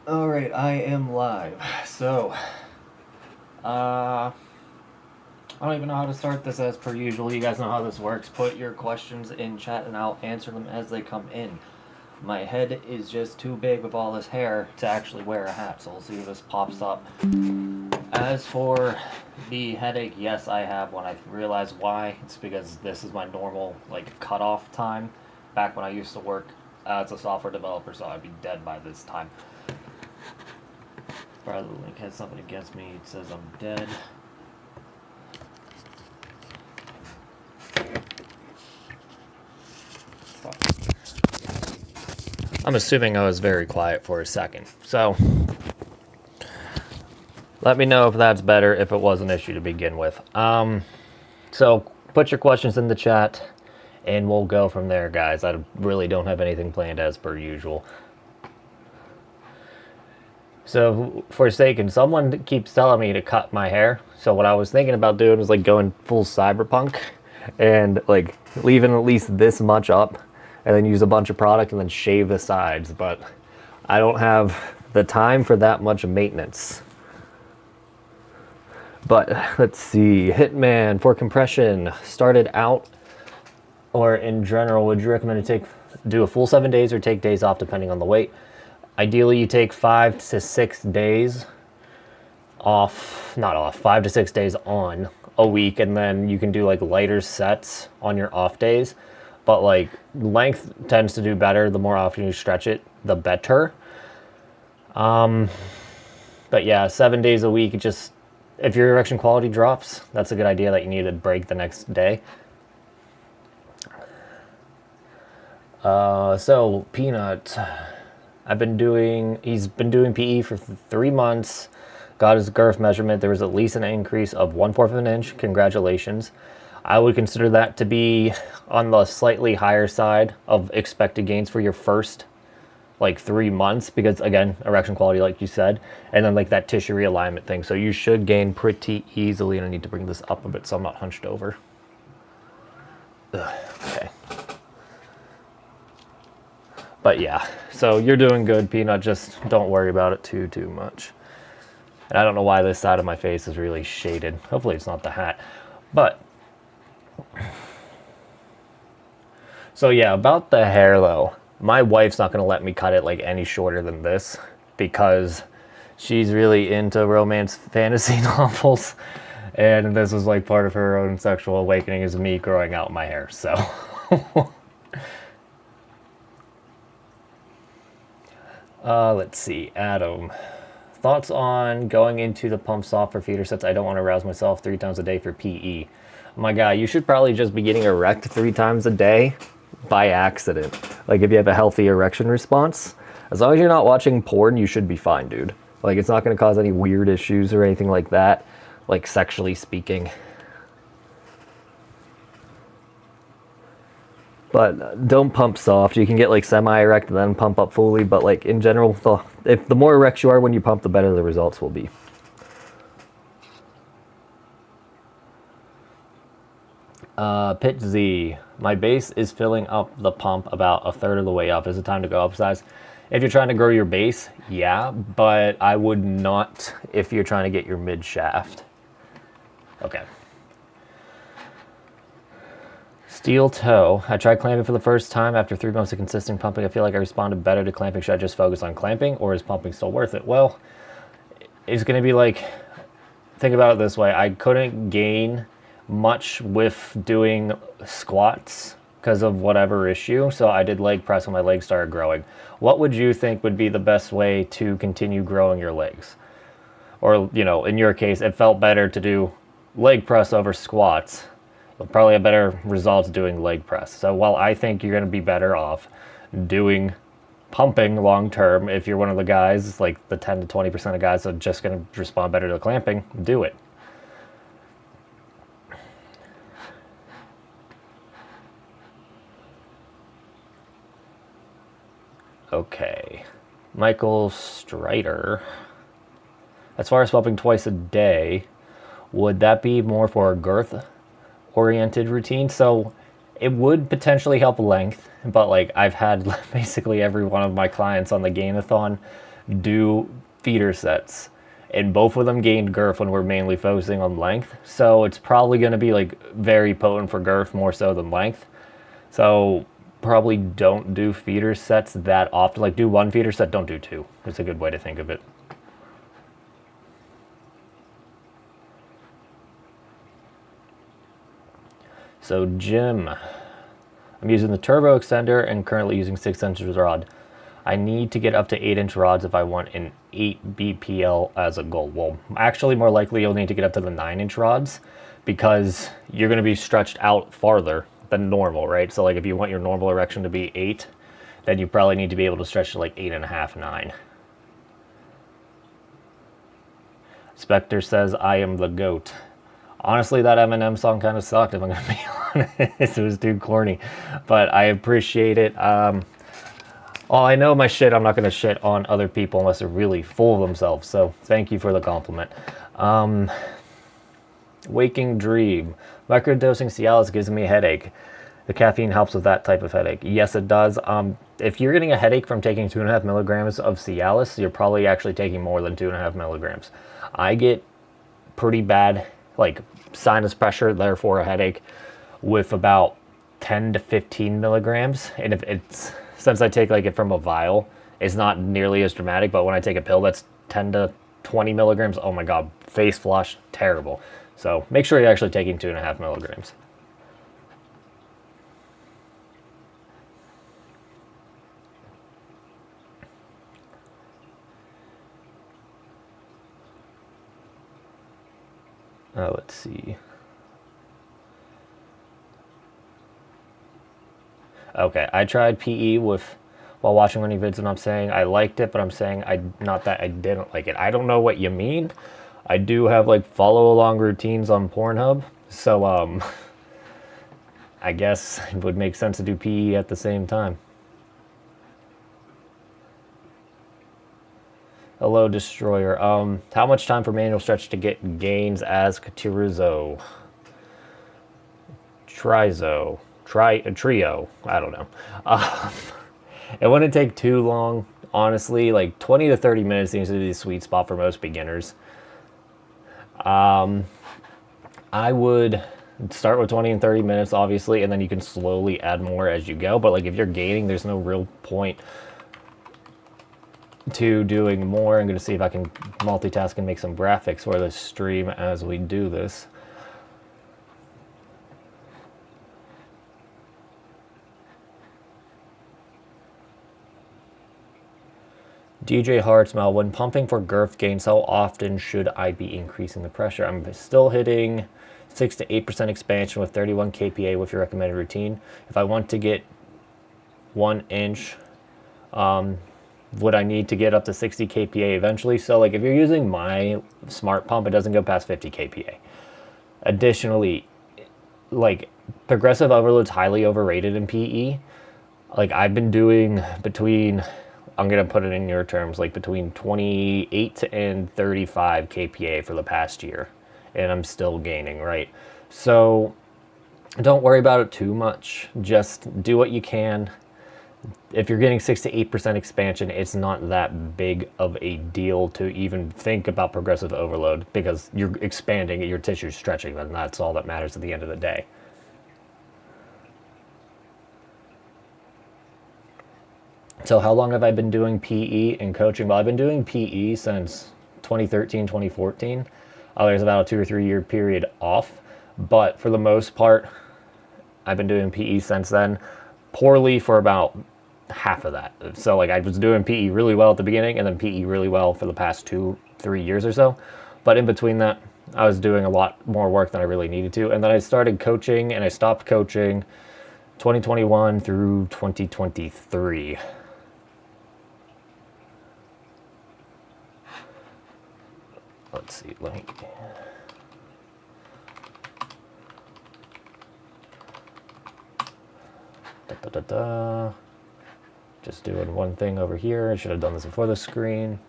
Alright, I am live. So, I don't even know how to start this as per usual. You guys know how this works. Put your questions in chat and I'll answer them as they come in. My head is just too big with all this hair to actually wear a hat, so we'll see if this pops up. As for the headache, yes, I have one. I realize why. It's because this is my normal, cutoff time. Back when I used to work as a software developer, so I'd be dead by this time. Brother Link has something against me. It says I'm dead. Fuck. I'm assuming I was very quiet for a second. So, let me know if that's better, if it was an issue to begin with. So, put your questions in the chat, and we'll go from there, guys. I really don't have anything planned as per usual. So, Forsaken, someone keeps telling me to cut my hair. So what I was thinking about doing was going full cyberpunk and leaving at least this much up and then use a bunch of product and then shave the sides. But I don't have the time for that much maintenance. But let's see, Hitman for compression started out, or in general, would you recommend to do a full 7 days or take days off depending on the weight? Ideally, you take 5 to 6 days off, not off, 5 to 6 days on a week, and then you can do lighter sets on your off days. But length tends to do better. The more often you stretch it, the better. But yeah, 7 days a week, just if your erection quality drops, that's a good idea that you need a break the next day. So Peanut, he's been doing PE for 3 months, got his girth measurement. There was at least an increase of 1/4 of an inch. Congratulations. I would consider that to be on the slightly higher side of expected gains for your first 3 months, because again, erection quality, like you said, and then that tissue realignment thing. So you should gain pretty easily, and I need to bring this up a bit so I'm not hunched over. Ugh, okay. But yeah, so you're doing good, Peanut. Just don't worry about it too much. And I don't know why this side of my face is really shaded. Hopefully it's not the hat. But, so yeah, about the hair though. My wife's not going to let me cut it any shorter than this, because she's really into romance fantasy novels. And this was part of her own sexual awakening, is me growing out my hair, so... Let's see, Adam. Thoughts on going into the pump soft for feeder sets? I don't want to arouse myself 3 times a day for PE. My guy, you should probably just be getting erect 3 times a day by accident. If you have a healthy erection response, as long as you're not watching porn, you should be fine, dude. It's not going to cause any weird issues or anything like that, sexually speaking. But don't pump soft. You can get semi-erect and then pump up fully. But in general, the more erect you are when you pump, the better the results will be. Pit Z. My base is filling up the pump about 1/3 of the way up. Is it time to go upsize? If you're trying to grow your base, yeah. But I would not if you're trying to get your mid shaft. Okay. Steel toe. I tried clamping for the first time after 3 months of consistent pumping. I feel like I responded better to clamping. Should I just focus on clamping, or is pumping still worth it? Well, it's going to be think about it this way. I couldn't gain much with doing squats because of whatever issue, so I did leg press when my legs started growing. What would you think would be the best way to continue growing your legs? Or, in your case, it felt better to do leg press over squats. You'll probably have better results doing leg press. So while I think you're going to be better off doing pumping long term, if you're one of the guys, the 10 to 20% of guys that are just going to respond better to clamping, do it. Okay. Michael Strider. As far as pumping twice a day, would that be more for a girth oriented routine? So it would potentially help length, but I've had basically every one of my clients on the gainathon do feeder sets. And both of them gained girth when we're mainly focusing on length. So it's probably going to be like very potent for girth more so than length. So probably don't do feeder sets that often. Like do one feeder set, don't do two. It's a good way to think of it. So Jim, I'm using the turbo extender and currently using 6-inch rod. I need to get up to 8-inch rods if I want an 8 BPL as a goal. Well, actually more likely you'll need to get up to the 9-inch rods because you're going to be stretched out farther than normal, right? So like if you want your normal erection to be 8, then you probably need to be able to stretch to like 8.5, 9. Spectre says, I am the GOAT. Honestly, that Eminem song kind of sucked, if I'm going to be honest. It was too corny, but I appreciate it. Oh, I know my shit. I'm not going to shit on other people unless they're really full of themselves. So thank you for the compliment. Waking Dream. Microdosing Cialis gives me a headache. The caffeine helps with that type of headache. Yes, it does. If you're getting a headache from taking 2.5 milligrams of Cialis, you're probably actually taking more than 2.5 milligrams. I get pretty bad, like sinus pressure, therefore a headache, with about 10 to 15 milligrams. And if it's, since I take like it from a vial, it's not nearly as dramatic, but when I take a pill that's 10 to 20 milligrams, oh my God, face flush, terrible. So make sure you're actually taking 2.5 milligrams. Let's see. Okay, I tried PE while watching running vids, and I'm saying I liked it, but I'm saying not that I didn't like it. I don't know what you mean. I do have like follow along routines on Pornhub, so I guess it would make sense to do PE at the same time. Hello, Destroyer. How much time for manual stretch to get gains as Trio? Trio. I don't know. It wouldn't take too long, honestly. Like 20 to 30 minutes seems to be the sweet spot for most beginners. I would start with 20 and 30 minutes, obviously, and then you can slowly add more as you go. But like if you're gaining, there's no real point to doing more. I'm going to see if I can multitask and make some graphics for this stream as we do this. DJ Hardsmell, when pumping for girth gains, how often should I be increasing the pressure? I'm still hitting 6 to 8% expansion with 31 kPa with your recommended routine. If I want to get 1 inch, would I need to get up to 60 kPa eventually? So like if you're using my smart pump, it doesn't go past 50 kPa. Additionally, like progressive overload's highly overrated in PE. Like I've been doing between, I'm going to put it in your terms, like between 28 and 35 kPa for the past year. And I'm still gaining, right? So don't worry about it too much. Just do what you can. If you're getting 6 to 8% expansion, it's not that big of a deal to even think about progressive overload because you're expanding, your tissue's stretching, and that's all that matters at the end of the day. So how long have I been doing PE and coaching? Well, I've been doing PE since 2013, 2014. There's about a 2 or 3 year period off, but for the most part, I've been doing PE since then, poorly for about half of that. So like I was doing PE really well at the beginning and then PE really well for the past 2-3 years or so. But in between that, I was doing a lot more work than I really needed to. And then I started coaching and I stopped coaching 2021 through 2023. Let's see, let me... Just doing one thing over here. I should have done this before the stream.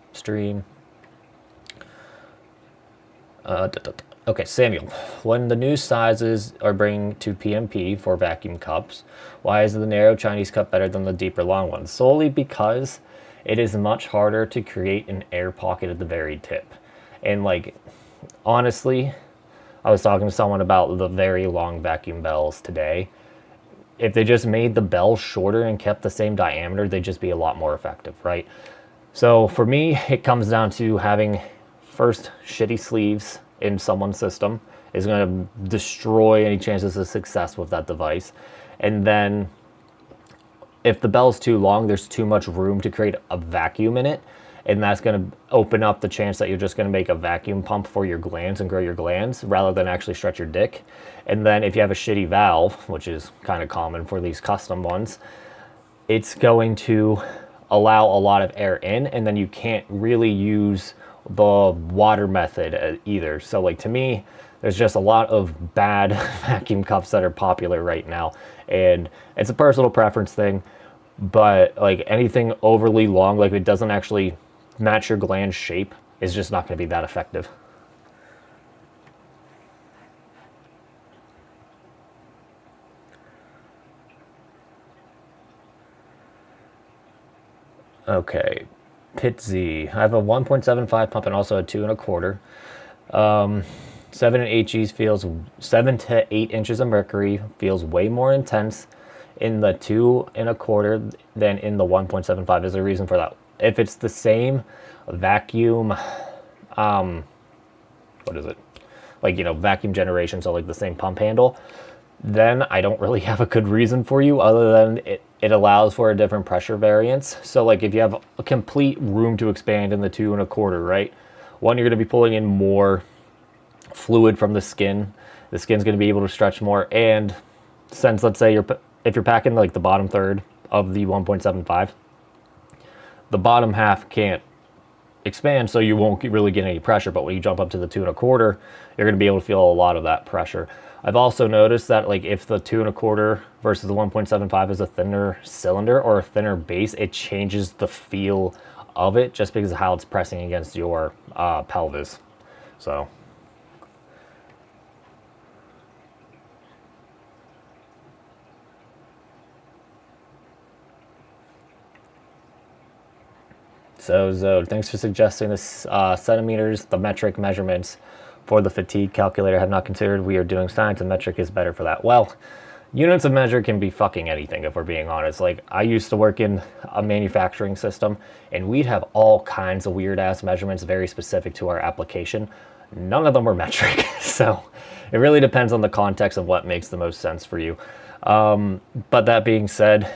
Okay, Samuel. When the new sizes are bringing to PMP for vacuum cups, why is the narrow Chinese cup better than the deeper long one? Solely because it is much harder to create an air pocket at the very tip. And like, honestly, I was talking to someone about the very long vacuum bells today. If they just made the bell shorter and kept the same diameter, they'd just be a lot more effective, right? So for me, it comes down to having first shitty sleeves in someone's system is going to destroy any chances of success with that device. And then if the bell's too long, there's too much room to create a vacuum in it. And that's going to open up the chance that you're just going to make a vacuum pump for your glands and grow your glands rather than actually stretch your dick. And then if you have a shitty valve, which is kind of common for these custom ones, it's going to allow a lot of air in, and then you can't really use the water method either. So like, to me, there's just a lot of bad vacuum cups that are popular right now, and it's a personal preference thing. But like, anything overly long, like if it doesn't actually match your gland shape, is just not going to be that effective. Okay, Pit Z. I have a 1.75 pump and also a 2 1/4. 7 and 8 Gs feels 7 to 8 inches of mercury feels way more intense in the 2 1/4 than in the 1.75. There's a reason for that. If it's the same vacuum, what is it? Like, you know, vacuum generation, so like the same pump handle, then I don't really have a good reason for you other than it allows for a different pressure variance. So like, if you have a complete room to expand in the 2 1/4, right? One, you're going to be pulling in more fluid from the skin. The skin's going to be able to stretch more. And since, let's say if you're packing like the bottom third of the 1.75, the bottom half can't expand, so you won't really get any pressure. But when you jump up to the 2 1/4, you're going to be able to feel a lot of that pressure. I've also noticed that like, if the 2 1/4 versus the 1.75 is a thinner cylinder or a thinner base, it changes the feel of it just because of how it's pressing against your pelvis. So Zode, thanks for suggesting this centimeters, the metric measurements for the fatigue calculator. Have not considered. We are doing science, and metric is better for that. Well, units of measure can be fucking anything, if we're being honest. Like, I used to work in a manufacturing system, and we'd have all kinds of weird ass measurements very specific to our application. None of them were metric. So it really depends on the context of what makes the most sense for you. But that being said,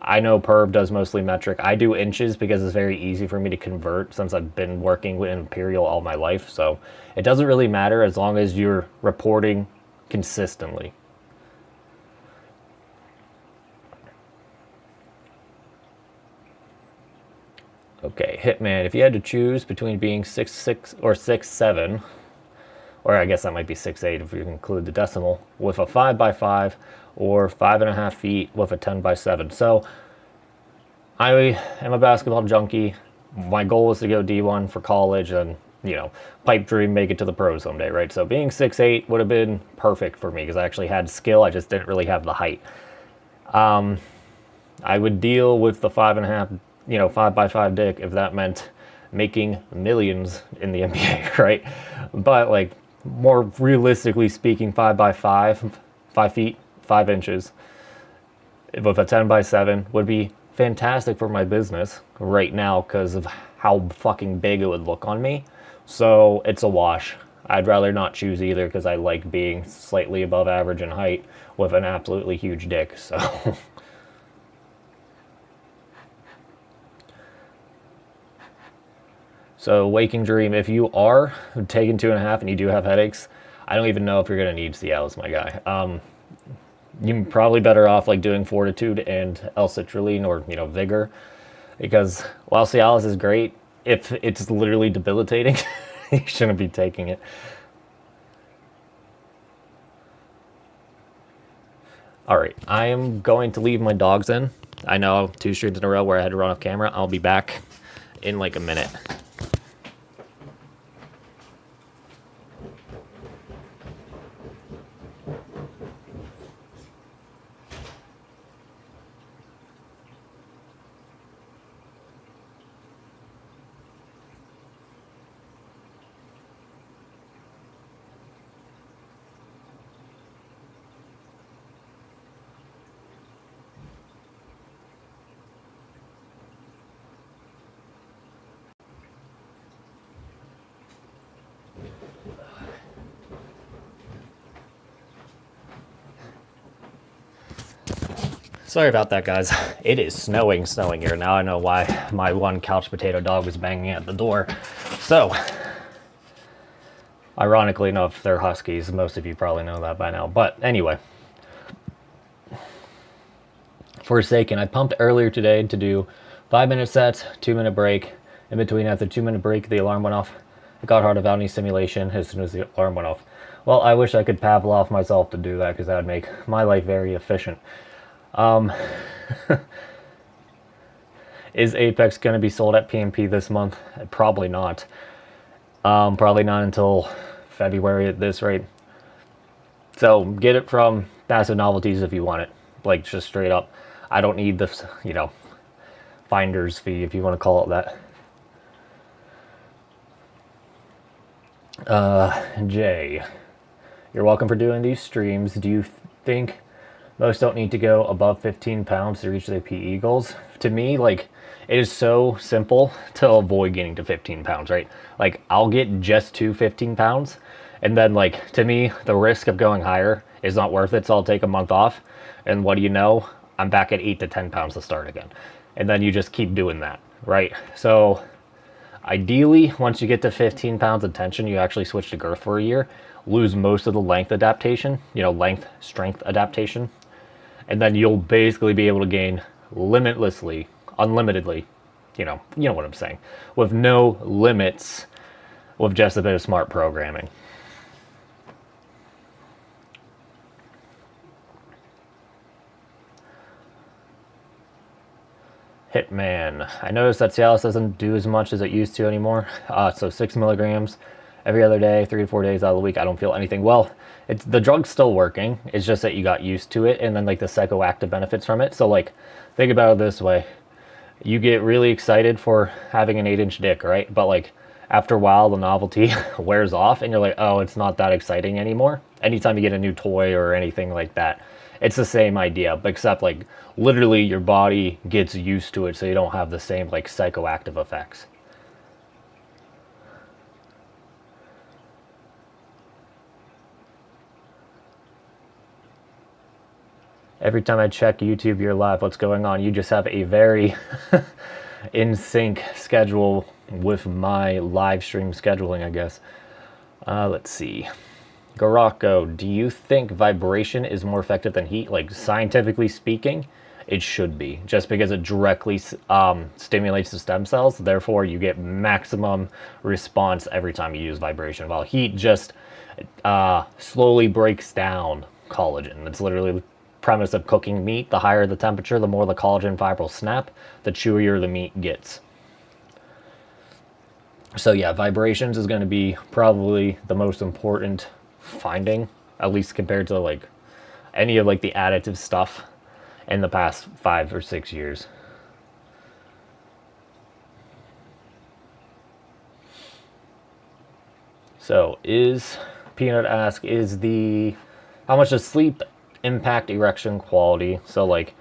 I know Perv does mostly metric. I do inches because it's very easy for me to convert since I've been working with Imperial all my life. So it doesn't really matter as long as you're reporting consistently. Okay, Hitman, if you had to choose between being 6'6" or 6'7", or I guess that might be 6'8" if you include the decimal, with a 5x5 or 5.5 feet with a 10x7. So I am a basketball junkie. My goal is to go D1 for college and, you know, pipe dream, make it to the pros someday, right? So being 6'8" would have been perfect for me because I actually had skill. I just didn't really have the height. I would deal with the 5.5, 5x5 dick if that meant making millions in the NBA, right? But like, more realistically speaking, 5x5, 5 feet, 5 inches with a 10x7 would be fantastic for my business right now because of how fucking big it would look on me. So it's a wash. I'd rather not choose either because I like being slightly above average in height with an absolutely huge dick. So so Waking Dream, if you are taking 2.5 and you do have headaches, I don't even know if you're going to need Cialis, my guy. You're probably better off like doing Fortitude and L-citrulline or, Vigor, because while Cialis is great, if it's literally debilitating, you shouldn't be taking it. All right, I am going to leave my dogs in. I know 2 streams in a row where I had to run off camera. I'll be back in like a minute. Sorry about that, guys. It is snowing here. Now I know why my one couch potato dog was banging at the door. So, ironically enough, they're huskies. Most of you probably know that by now. But anyway, Forsaken, I pumped earlier today to do 5-minute sets, 2-minute break. In between, after 2-minute break, the alarm went off. It got hard without any stimulation as soon as the alarm went off. Well, I wish I could Pavlov myself to do that, because that would make my life very efficient. Is Apex going to be sold at PMP this month? Probably not. Probably not until February at this rate. So get it from Massive Novelties if you want it. Like, just straight up. I don't need this, you know, finder's fee, if you want to call it that. Jay, you're welcome for doing these streams. Do you think most don't need to go above 15 pounds to reach their PE goals? To me, like, it is so simple to avoid getting to 15 pounds, right? Like, I'll get just to 15 pounds, and then, like, to me, the risk of going higher is not worth it, so I'll take a month off, and what do you know? I'm back at 8 to 10 pounds to start again. And then you just keep doing that, right? So, ideally, once you get to 15 pounds of tension, you actually switch to girth for a year, lose most of the length adaptation, you know, length, strength adaptation, and then you'll basically be able to gain limitlessly, unlimitedly, you know what I'm saying, with no limits, with just a bit of smart programming. Hitman, I noticed that Cialis doesn't do as much as it used to anymore. So 6 milligrams every other day, 3 to 4 days out of the week. I don't feel anything. Well, the drug's still working. It's just that you got used to it, and then like the psychoactive benefits from it. So like, think about it this way: you get really excited for having an 8-inch dick, right? But like, after a while, the novelty wears off, and you're like, oh, it's not that exciting anymore. Anytime you get a new toy or anything like that, it's the same idea, except like literally your body gets used to it, so you don't have the same like psychoactive effects. Every time I check YouTube, you're live. What's going on? You just have a very in sync schedule with my live stream scheduling, I guess. Let's see. Garako, do you think vibration is more effective than heat? Like, scientifically speaking, it should be, just because it directly stimulates the stem cells. Therefore, you get maximum response every time you use vibration, while heat just slowly breaks down collagen. It's literally the premise of cooking meat. The higher the temperature, the more the collagen fibrils snap, the chewier the meat gets. So yeah, vibrations is going to be probably the most important finding, at least compared to like any of like the additive stuff in the past 5 or 6 years. So is Peanut ask, how much does sleep impact erection quality? So like,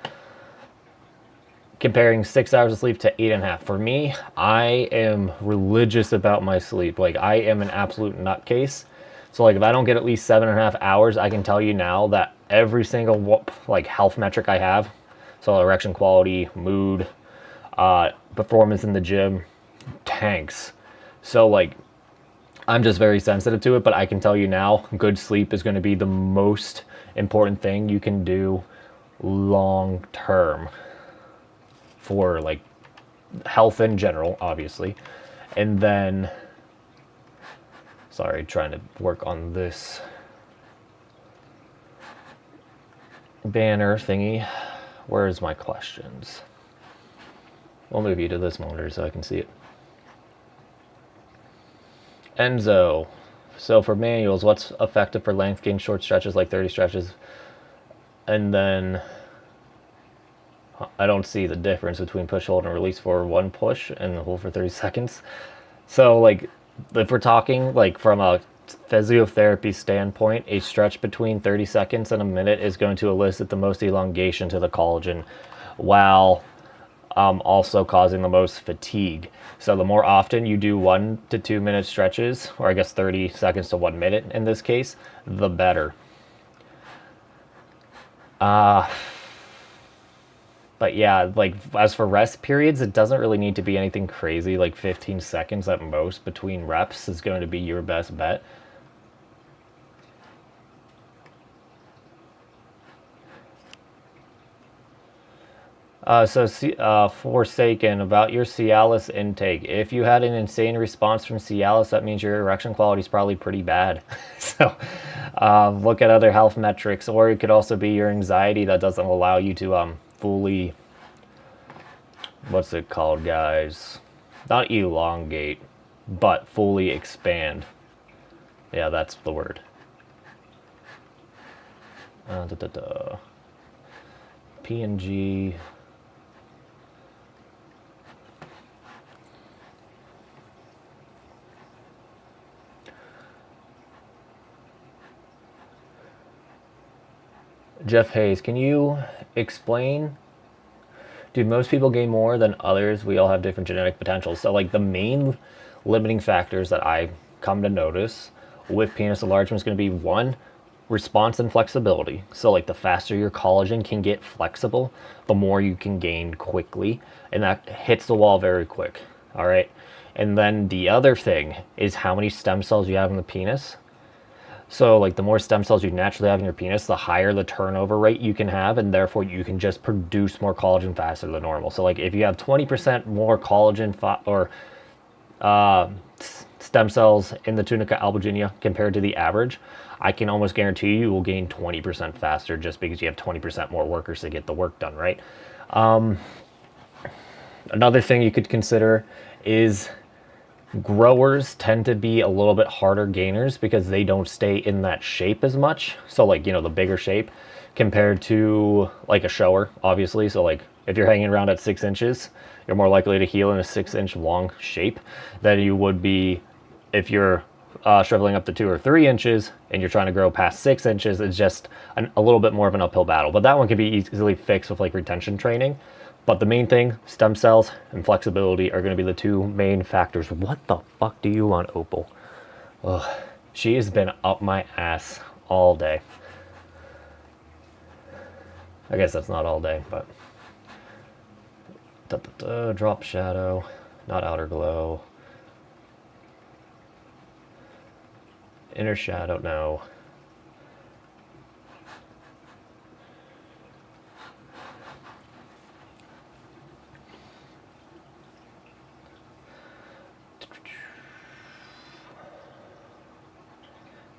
comparing 6 hours of sleep to 8.5. For me, I am religious about my sleep. Like, I am an absolute nutcase. So like, if I don't get at least 7.5 hours, I can tell you now that every single like health metric I have, so erection quality, mood, performance in the gym, tanks. So like, I'm just very sensitive to it, but I can tell you now, good sleep is going to be the most important thing you can do long term for like health in general, obviously. And then, sorry, trying to work on this banner thingy. Where's my questions? We'll move you to this monitor so I can see it. Enzo, so for manuals, what's effective for length gain short stretches like 30 stretches? And then I don't see the difference between push, hold, and release for one push and hold for 30 seconds. So like, if we're talking like from a physiotherapy standpoint, a stretch between 30 seconds and a minute is going to elicit the most elongation to the collagen, while also causing the most fatigue. So the more often you do 1 to 2 minute stretches, or I guess 30 seconds to 1 minute in this case, the better. But yeah, like as for rest periods, it doesn't really need to be anything crazy. Like 15 seconds at most between reps is going to be your best bet. Forsaken, about your Cialis intake. If you had an insane response from Cialis, that means your erection quality is probably pretty bad. So look at other health metrics, or it could also be your anxiety that doesn't allow you to fully, what's it called, guys? Not elongate, but fully expand. Yeah, that's the word. PNG. Jeff Hayes, can you explain? Dude, most people gain more than others. We all have different genetic potentials. So, like, the main limiting factors that I come to notice with penis enlargement is going to be one, response and flexibility. So, like, the faster your collagen can get flexible, the more you can gain quickly. And that hits the wall very quick. All right. And then the other thing is how many stem cells you have in the penis. So like the more stem cells you naturally have in your penis, the higher the turnover rate you can have, and therefore you can just produce more collagen faster than normal. So like if you have 20% more collagen or stem cells in the tunica albuginea compared to the average, I can almost guarantee you will gain 20% faster just because you have 20% more workers to get the work done, right? Another thing you could consider is growers tend to be a little bit harder gainers because they don't stay in that shape as much. So like, you know, the bigger shape compared to like a shower, obviously. So like if you're hanging around at 6 inches, you're more likely to heal in a 6-inch long shape than you would be if you're shriveling up to 2 or 3 inches and you're trying to grow past 6 inches. It's just a little bit more of an uphill battle, but that one can be easily fixed with like retention training. But the main thing, stem cells and flexibility are going to be the two main factors. What the fuck do you want, Opal? Ugh, she has been up my ass all day. I guess that's not all day, but... Drop shadow, not outer glow. Inner shadow, no.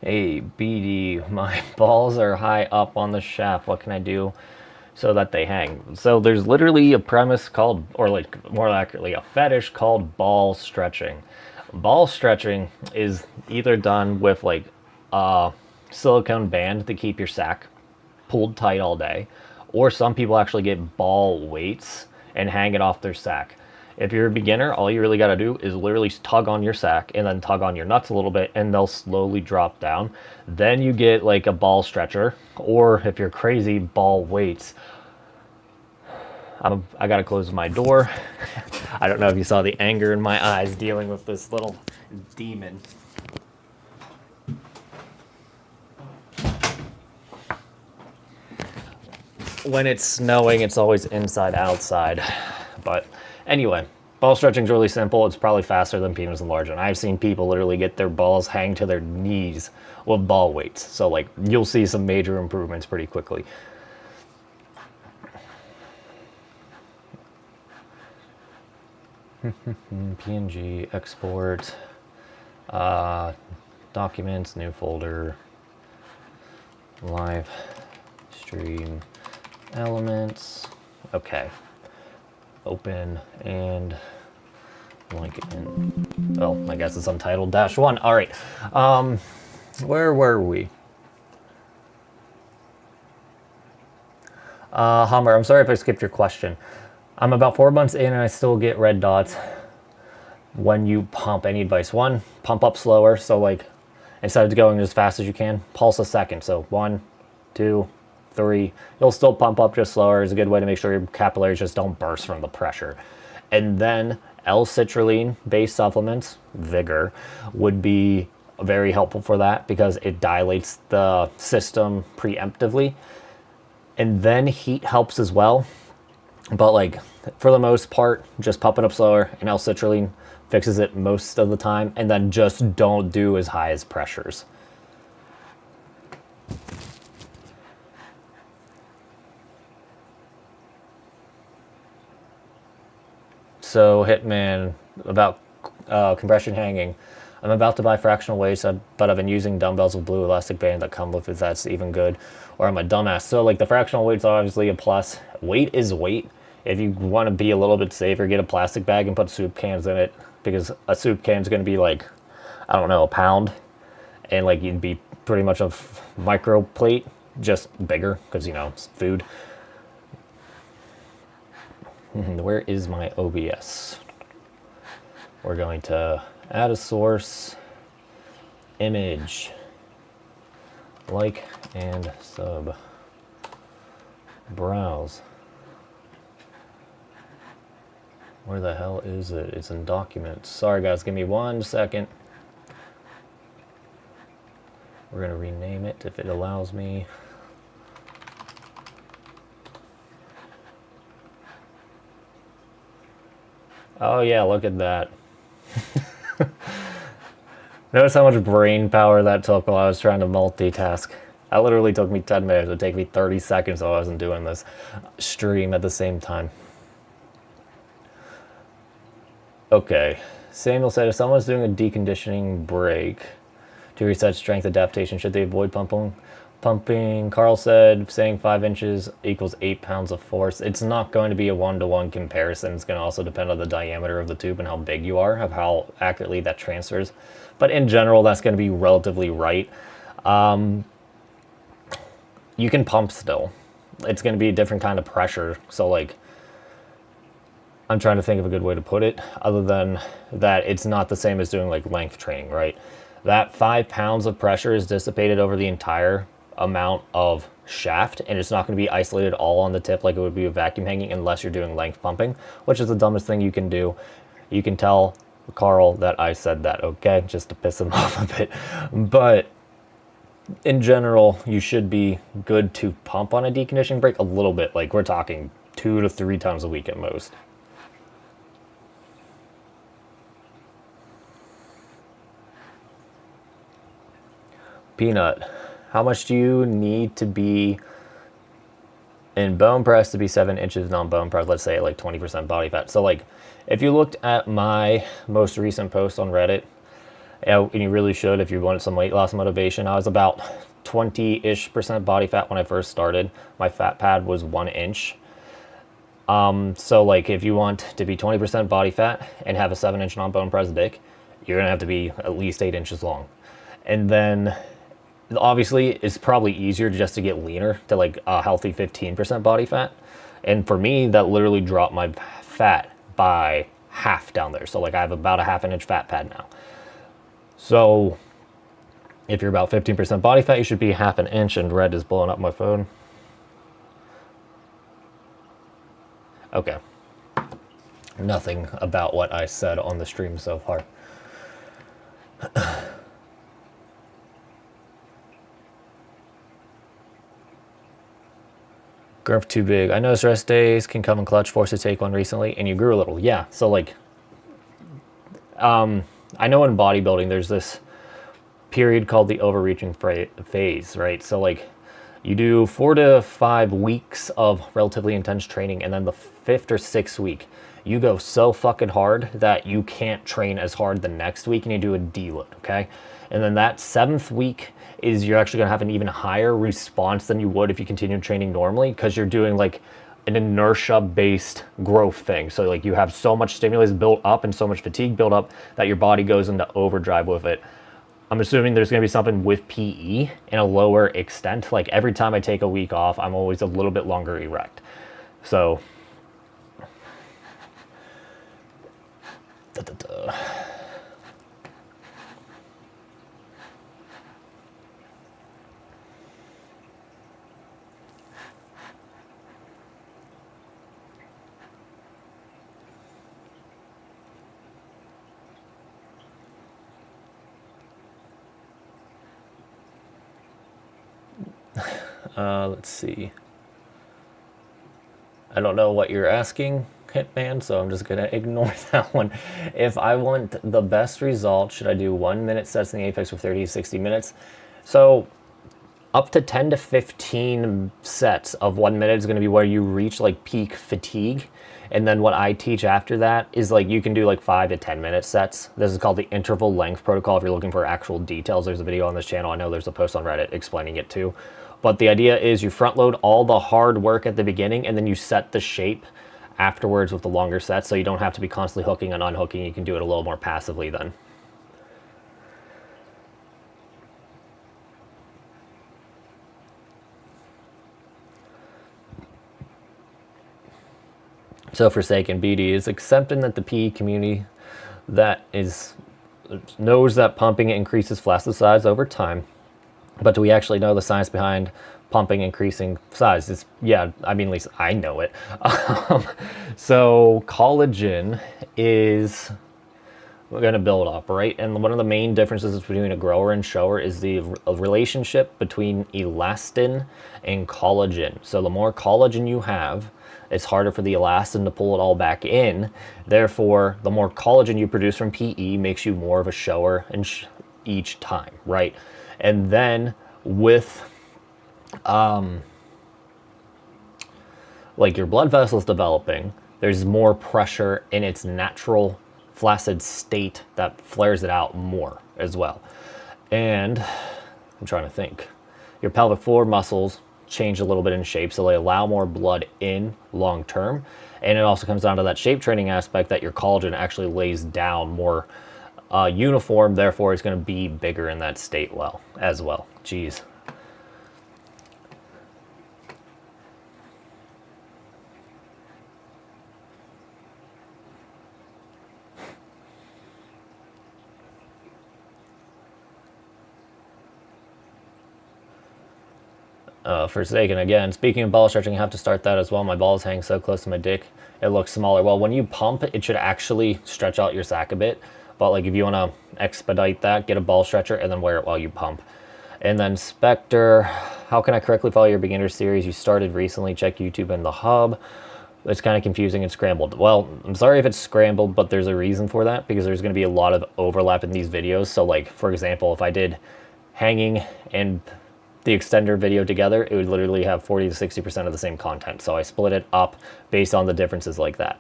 Hey, BD, my balls are high up on the shaft. What can I do so that they hang? So there's literally a premise called, or like more accurately, a fetish called ball stretching. Ball stretching is either done with like a silicone band to keep your sack pulled tight all day, or some people actually get ball weights and hang it off their sack. If you're a beginner, all you really got to do is literally tug on your sack and then tug on your nuts a little bit and they'll slowly drop down. Then you get like a ball stretcher, or if you're crazy, ball weights. I got to close my door. I don't know if you saw the anger in my eyes dealing with this little demon. When it's snowing, it's always inside outside. But anyway, ball stretching is really simple. It's probably faster than penis enlargement. I've seen people literally get their balls hang to their knees with ball weights. So like you'll see some major improvements pretty quickly. PNG, export, documents, new folder, live stream elements. Okay. Open and link it in. Oh, I guess it's untitled -1. All right. Where were we? Hummer, I'm sorry if I skipped your question. I'm about 4 months in and I still get red dots when you pump. Any advice? One, pump up slower. So like instead of going as fast as you can, pulse a second. So 1, 2, 3. You'll still pump up just slower. Is a good way to make sure your capillaries just don't burst from the pressure. And then L-citrulline based supplements, Vigor, would be very helpful for that because it dilates the system preemptively. And then heat helps as well. But like for the most part, just pump it up slower, and L-citrulline fixes it most of the time. And then just don't do as high as pressures. So Hitman, about compression hanging. I'm about to buy fractional weights, but I've been using dumbbells with blue elastic band that come with it. That's even good. Or I'm a dumbass. So like the fractional weight's obviously a plus. Weight is weight. If you want to be a little bit safer, get a plastic bag and put soup cans in it, because a soup can is going to be like, I don't know, a pound, and like you'd be pretty much a micro plate, just bigger, because you know it's food. Where is my OBS? We're going to add a source, image, like and sub, browse. Where the hell is it? It's in documents. Sorry guys, give me 1 second. We're gonna rename it if it allows me. Oh yeah, look at that. Notice how much brain power that took while I was trying to multitask. That literally took me 10 minutes. It would take me 30 seconds while I wasn't doing this stream at the same time. Okay, Samuel said if someone's doing a deconditioning break to reset strength adaptation, should they avoid pumping? Carl said saying 5 inches equals 8 pounds of force. It's not going to be a one-to-one comparison. It's going to also depend on the diameter of the tube and how big you are, of how accurately that transfers. But in general, that's going to be relatively right. You can pump still. It's going to be a different kind of pressure. So like, I'm trying to think of a good way to put it, other than that it's not the same as doing like length training, right? That 5 pounds of pressure is dissipated over the entire amount of shaft, and it's not going to be isolated all on the tip like it would be with vacuum hanging unless you're doing length pumping, which is the dumbest thing you can do. You can tell Carl that I said that, okay? Just to piss him off a bit. But in general, you should be good to pump on a deconditioning break a little bit. Like we're talking 2 to 3 times a week at most. Peanut, how much do you need to be in bone press to be 7 inches non-bone press? Let's say like 20% body fat. So like, if you looked at my most recent post on Reddit, and you really should if you wanted some weight loss motivation, I was about 20-ish% body fat when I first started. My fat pad was 1 inch. So like if you want to be 20% body fat and have a 7-inch non-bone press dick, you're gonna have to be at least 8 inches long. And then obviously it's probably easier just to get leaner to like a healthy 15% body fat. And for me, that literally dropped my fat by half down there. So like I have about a 1/2 inch fat pad now. So if you're about 15% body fat, you should be 1/2 inch, and red is blowing up my phone. Okay. Nothing about what I said on the stream so far. Grew up too big. I noticed rest days can come in clutch. Forced to take one recently, and you grew a little. Yeah. So like, I know in bodybuilding there's this period called the overreaching phase, right? So like, you do 4 to 5 weeks of relatively intense training, and then the 5th or 6th week, you go so fucking hard that you can't train as hard the next week, and you do a deload, okay? And then that 7th week is you're actually gonna have an even higher response than you would if you continued training normally, because you're doing like an inertia-based growth thing. So like you have so much stimulus built up and so much fatigue built up that your body goes into overdrive with it. I'm assuming there's going to be something with PE in a lower extent. Like every time I take a week off, I'm always a little bit longer erect. So, let's see. I don't know what you're asking, Hitman, so I'm just gonna ignore that one. If I want the best result, should I do 1 minute sets in the Apex for 30 to 60 minutes? So up to 10 to 15 sets of 1 minute is going to be where you reach like peak fatigue. And then what I teach after that is like you can do like 5 to 10 minute sets. This is called the interval length protocol. If you're looking for actual details, there's a video on this channel. I know there's a post on Reddit explaining it too. But the idea is you front load all the hard work at the beginning and then you set the shape afterwards with the longer sets, so you don't have to be constantly hooking and unhooking. You can do it a little more passively then. So Forsaken BD is accepting that the PE community knows that pumping increases flaccid size over time, but do we actually know the science behind pumping increasing size? Yeah, I mean, at least I know it. So collagen is going to build up, right? And one of the main differences between a grower and shower is the relationship between elastin and collagen. So the more collagen you have, it's harder for the elastin to pull it all back in. Therefore, the more collagen you produce from PE makes you more of a shower and each time, right? And then with like your blood vessels developing, there's more pressure in its natural flaccid state that flares it out more as well. And I'm trying to think. Your pelvic floor muscles change a little bit in shape, so they allow more blood in long term. And it also comes down to that shape training aspect that your collagen actually lays down more uniform, therefore it's going to be bigger in that state as well. Jeez. Forsaken again. Speaking of ball stretching, I have to start that as well. My balls hang so close to my dick, it looks smaller. Well, when you pump, it should actually stretch out your sack a bit. But like if you want to expedite that, get a ball stretcher and then wear it while you pump. And then Spectre, how can I correctly follow your beginner series? You started recently. Check YouTube and the hub. It's kind of confusing and scrambled. Well, I'm sorry if it's scrambled, but there's a reason for that because there's going to be a lot of overlap in these videos. So like, for example, if I did hanging and the extender video together, it would literally have 40 to 60% of the same content. So I split it up based on the differences like that.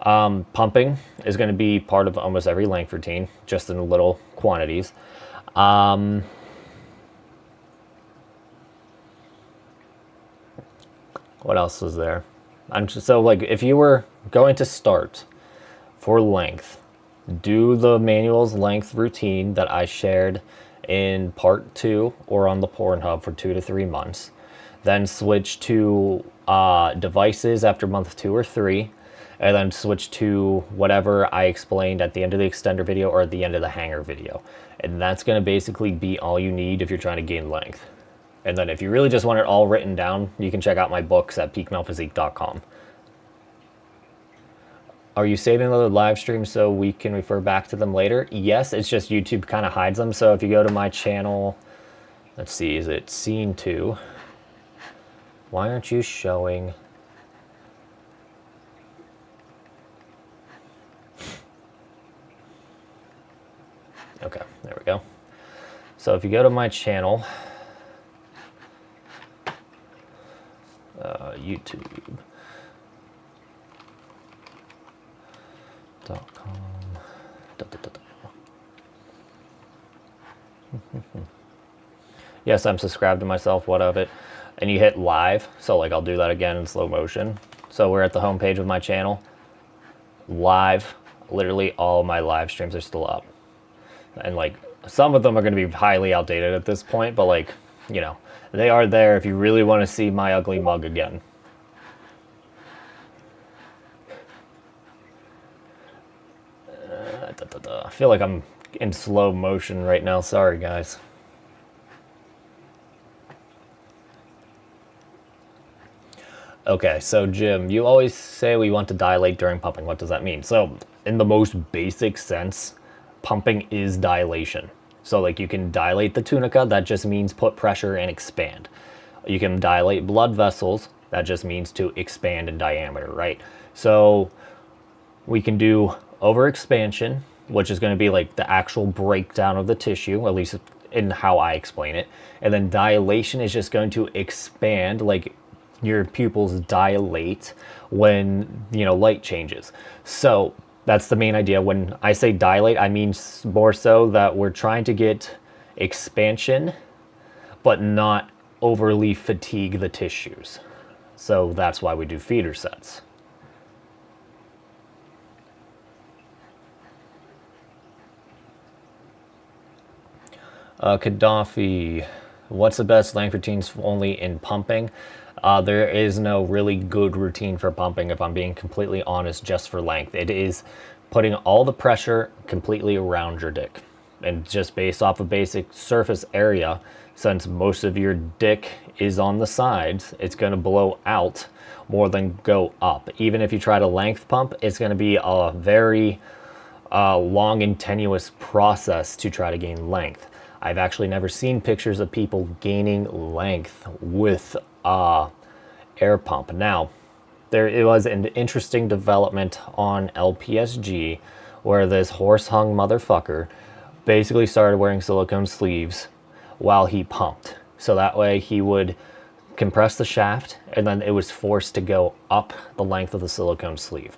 Pumping is going to be part of almost every length routine, just in little quantities. What else is there? So like if you were going to start for length, do the manuals length routine that I shared in part 2 or on the Pornhub for 2 to 3 months. Then switch to devices after month 2 or 3, and then switch to whatever I explained at the end of the extender video or at the end of the hanger video. And that's going to basically be all you need if you're trying to gain length. And then if you really just want it all written down, you can check out my books at peakmalphysique.com. Are you saving the live streams so we can refer back to them later? Yes, it's just YouTube kind of hides them. So if you go to my channel, let's see, is it scene 2? Why aren't you showing? Okay, there we go. So if you go to my channel, YouTube.com. Yes, I'm subscribed to myself. What of it? And you hit live. So like I'll do that again in slow motion. So we're at the home page of my channel. Live. Literally all my live streams are still up. And like some of them are going to be highly outdated at this point, but like, you know, they are there if you really want to see my ugly mug again. I feel like I'm in slow motion right now. Sorry, guys. Okay, so Jim, you always say we want to dilate during pumping. What does that mean? So in the most basic sense, pumping is dilation. So like you can dilate the tunica, that just means put pressure and expand. You can dilate blood vessels, That just means to expand in diameter, right? So we can do overexpansion, which is going to be like the actual breakdown of the tissue, at least in how I explain it. And then dilation is just going to expand, like your pupils dilate when, light changes. So that's the main idea. When I say dilate, I mean more so that we're trying to get expansion, but not overly fatigue the tissues. So that's why we do feeder sets. Gaddafi, what's the best length routines only in pumping? There is no really good routine for pumping, if I'm being completely honest, just for length. It is putting all the pressure completely around your dick. And just based off of basic surface area, since most of your dick is on the sides, it's going to blow out more than go up. Even if you try to length pump, it's going to be a very long and tenuous process to try to gain length. I've actually never seen pictures of people gaining length with air pump. Now, it was an interesting development on LPSG where this horse-hung motherfucker basically started wearing silicone sleeves while he pumped. So that way he would compress the shaft and then it was forced to go up the length of the silicone sleeve.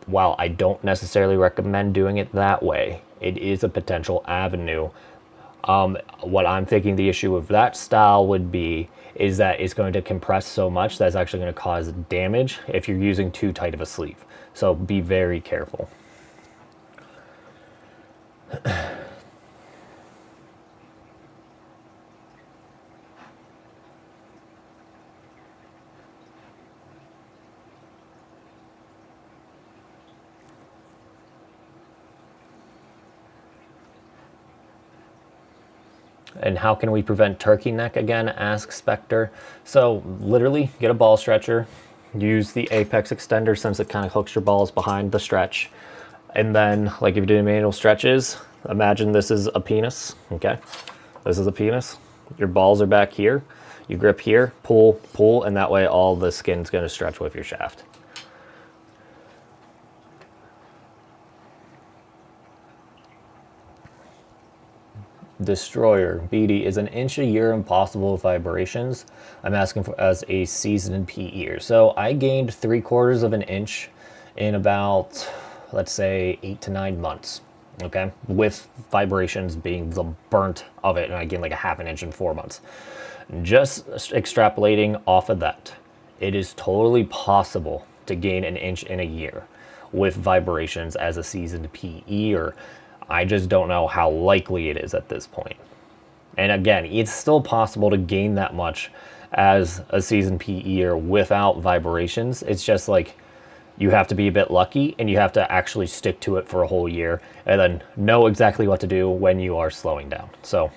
While I don't necessarily recommend doing it that way, it is a potential avenue. What I'm thinking the issue with that style would be is that it's going to compress so much that it's actually going to cause damage if you're using too tight of a sleeve. So be very careful. And how can we prevent turkey neck again, asks Spectre. So literally get a ball stretcher, use the apex extender since it kind of hooks your balls behind the stretch. And then like if you're doing manual stretches, imagine this is a penis, okay? This is a penis. Your balls are back here. You grip here, pull, pull, and that way all the skin's gonna stretch with your shaft. Destroyer, BD, is an inch a year impossible with vibrations? I'm asking for as a seasoned PEer. So I gained 3/4 of an inch in about, let's say, 8 to 9 months. Okay, with vibrations being the burnt of it, and I gained like a 1/2 inch in 4 months. Just extrapolating off of that, it is totally possible to gain an inch in a year with vibrations as a seasoned PEer. I just don't know how likely it is at this point. And again, it's still possible to gain that much as a seasoned PEer without vibrations. It's just like you have to be a bit lucky and you have to actually stick to it for a whole year and then know exactly what to do when you are slowing down. So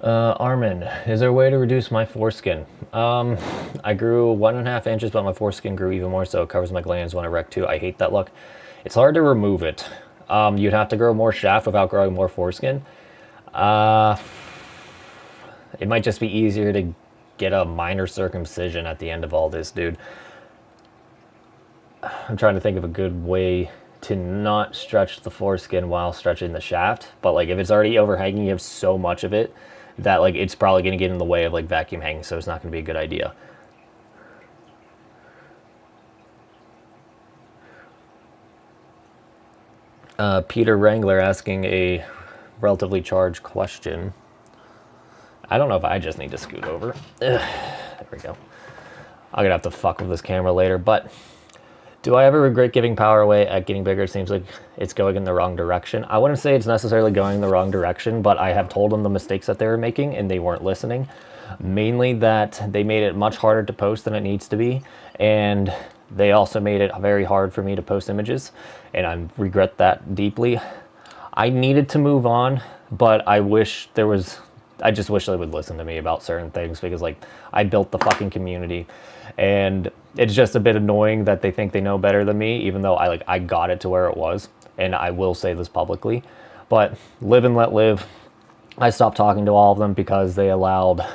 Armin, is there a way to reduce my foreskin? I grew 1.5 inches, but my foreskin grew even more, so it covers my glands when I erect too. I hate that look. It's hard to remove it. You'd have to grow more shaft without growing more foreskin. It might just be easier to get a minor circumcision at the end of all this, dude. I'm trying to think of a good way to not stretch the foreskin while stretching the shaft, but like if it's already overhanging, you have so much of it that like it's probably going to get in the way of like vacuum hanging, so it's not going to be a good idea. Peter Wrangler asking a relatively charged question. I don't know if I just need to scoot over. There we go. I'm gonna have to fuck with this camera later, but do I ever regret giving power away at getting bigger? It seems like it's going in the wrong direction. I wouldn't say it's necessarily going in the wrong direction, but I have told them the mistakes that they were making and they weren't listening. Mainly that they made it much harder to post than it needs to be. And they also made it very hard for me to post images. And I regret that deeply. I needed to move on, but I wish there was I just wish they would listen to me about certain things, because like I built the fucking community, and it's just a bit annoying that they think they know better than me, even though I got it to where it was, and I will say this publicly. But live and let live. I stopped talking to all of them because they allowed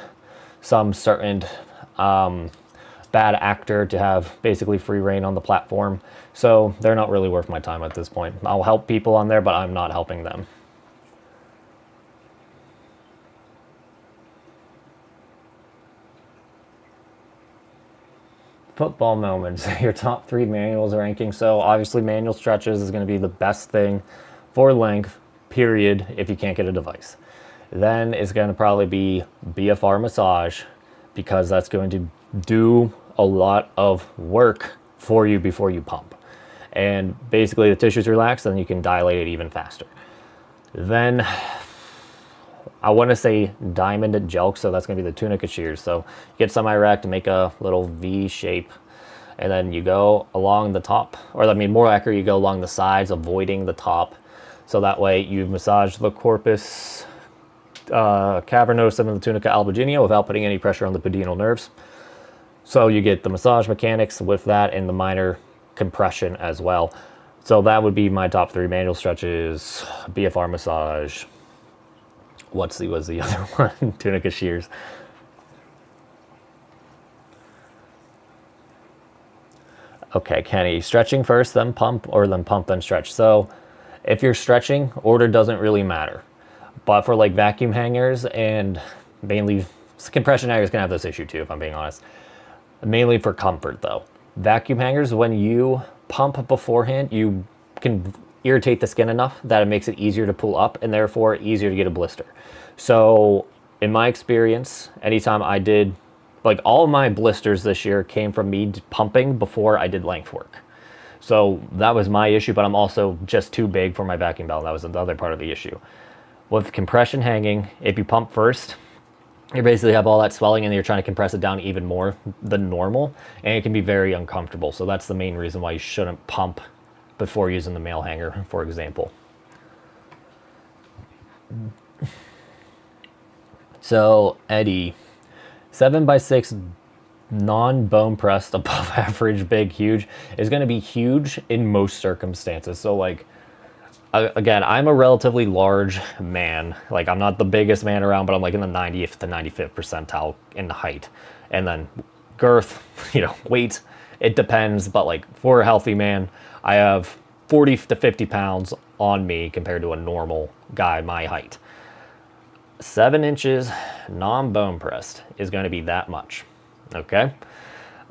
some certain bad actor to have basically free reign on the platform. So they're not really worth my time at this point. I'll help people on there, but I'm not helping them. Football moments, your top 3 manuals ranking. So obviously manual stretches is going to be the best thing for length, period, if you can't get a device. Then it's going to probably be BFR massage, because that's going to do a lot of work for you before you pump. And basically the tissue's relaxed, and you can dilate it even faster. Then I want to say diamond and jelk, so that's going to be the tunica shears. So you get semi-erect to make a little V shape, and then you go along the top, or I mean more accurate, you go along the sides, avoiding the top. So that way you massage the corpus cavernosum and the tunica albuginea without putting any pressure on the pedial nerves. So you get the massage mechanics with that, and the minor compression as well. So that would be my top 3 manual stretches: BFR massage. Was the other one? Tunica shears. Okay, Kenny, stretching first, then pump, or then pump, then stretch. So if you're stretching, order doesn't really matter. But for like vacuum hangers, and mainly compression hangers can have this issue too, if I'm being honest. Mainly for comfort though. Vacuum hangers, when you pump beforehand, you can irritate the skin enough that it makes it easier to pull up, and therefore easier to get a blister. So in my experience, anytime I did, like all of my blisters this year came from me pumping before I did length work. So that was my issue, but I'm also just too big for my vacuum belt. That was the other part of the issue. With compression hanging, if you pump first, you basically have all that swelling, and you're trying to compress it down even more than normal, and it can be very uncomfortable. So that's the main reason why you shouldn't pump before using the male hanger, for example. So Eddie, 7x6 non-bone pressed above average, big, huge, is going to be huge in most circumstances. So like, again, I'm a relatively large man. Like, I'm not the biggest man around, but I'm like in the 90th to 95th percentile in height. And then girth, weight, it depends. But like for a healthy man, I have 40 to 50 pounds on me compared to a normal guy my height. 7 inches non-bone pressed is going to be that much. Okay.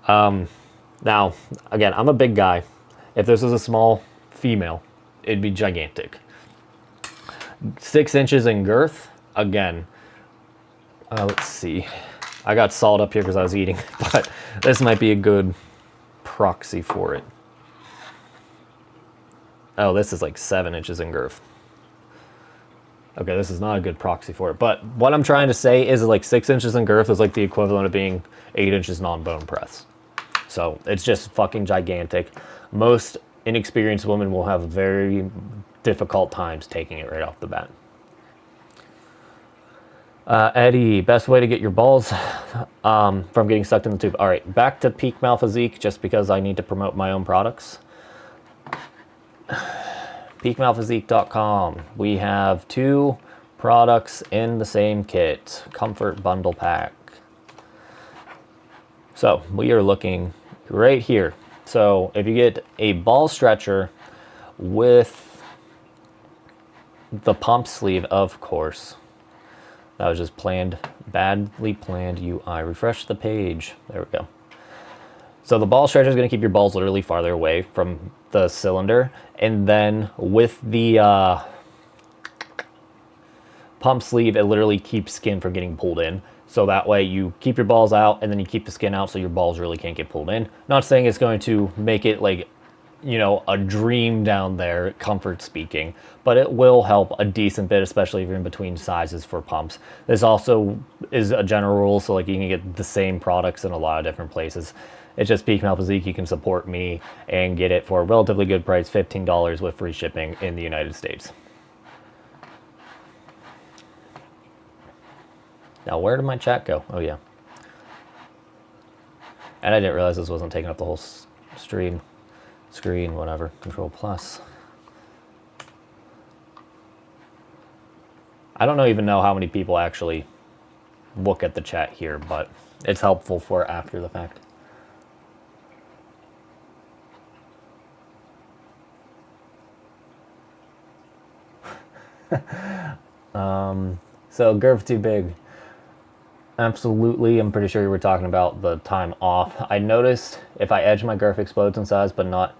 Now, again, I'm a big guy. If this was a small female, it'd be gigantic. 6 inches in girth, again, let's see. I got salt up here because I was eating, but this might be a good proxy for it. Oh, this is like 7 inches in girth. Okay, this is not a good proxy for it, but what I'm trying to say is like 6 inches in girth is like the equivalent of being 8 inches non-bone press. So it's just fucking gigantic. Most inexperienced women will have very difficult times taking it right off the bat. Eddie, best way to get your balls from getting sucked in the tube. All right, back to Peak Mal Physique, just because I need to promote my own products. peakmalphysique.com. We have 2 products in the same kit, Comfort Bundle Pack. So we are looking right here. So if you get a ball stretcher with the pump sleeve, of course, that was just badly planned UI. Refresh the page. There we go. So the ball stretcher is going to keep your balls literally farther away from the cylinder. And then with the pump sleeve, it literally keeps skin from getting pulled in. So that way you keep your balls out, and then you keep the skin out so your balls really can't get pulled in. Not saying it's going to make it like, a dream down there, comfort speaking, but it will help a decent bit, especially if you're in between sizes for pumps. This also is a general rule, so like you can get the same products in a lot of different places. It's just Peak Mal Physique. You can support me and get it for a relatively good price, $15 with free shipping in the United States. Now, where did my chat go? Oh, yeah. And I didn't realize this wasn't taking up the whole screen, whatever. Control plus. I don't even know how many people actually look at the chat here, but it's helpful for after the fact. So Gerv too big. Absolutely, I'm pretty sure you were talking about the time off. I noticed if I edge my Gerf explodes in size, but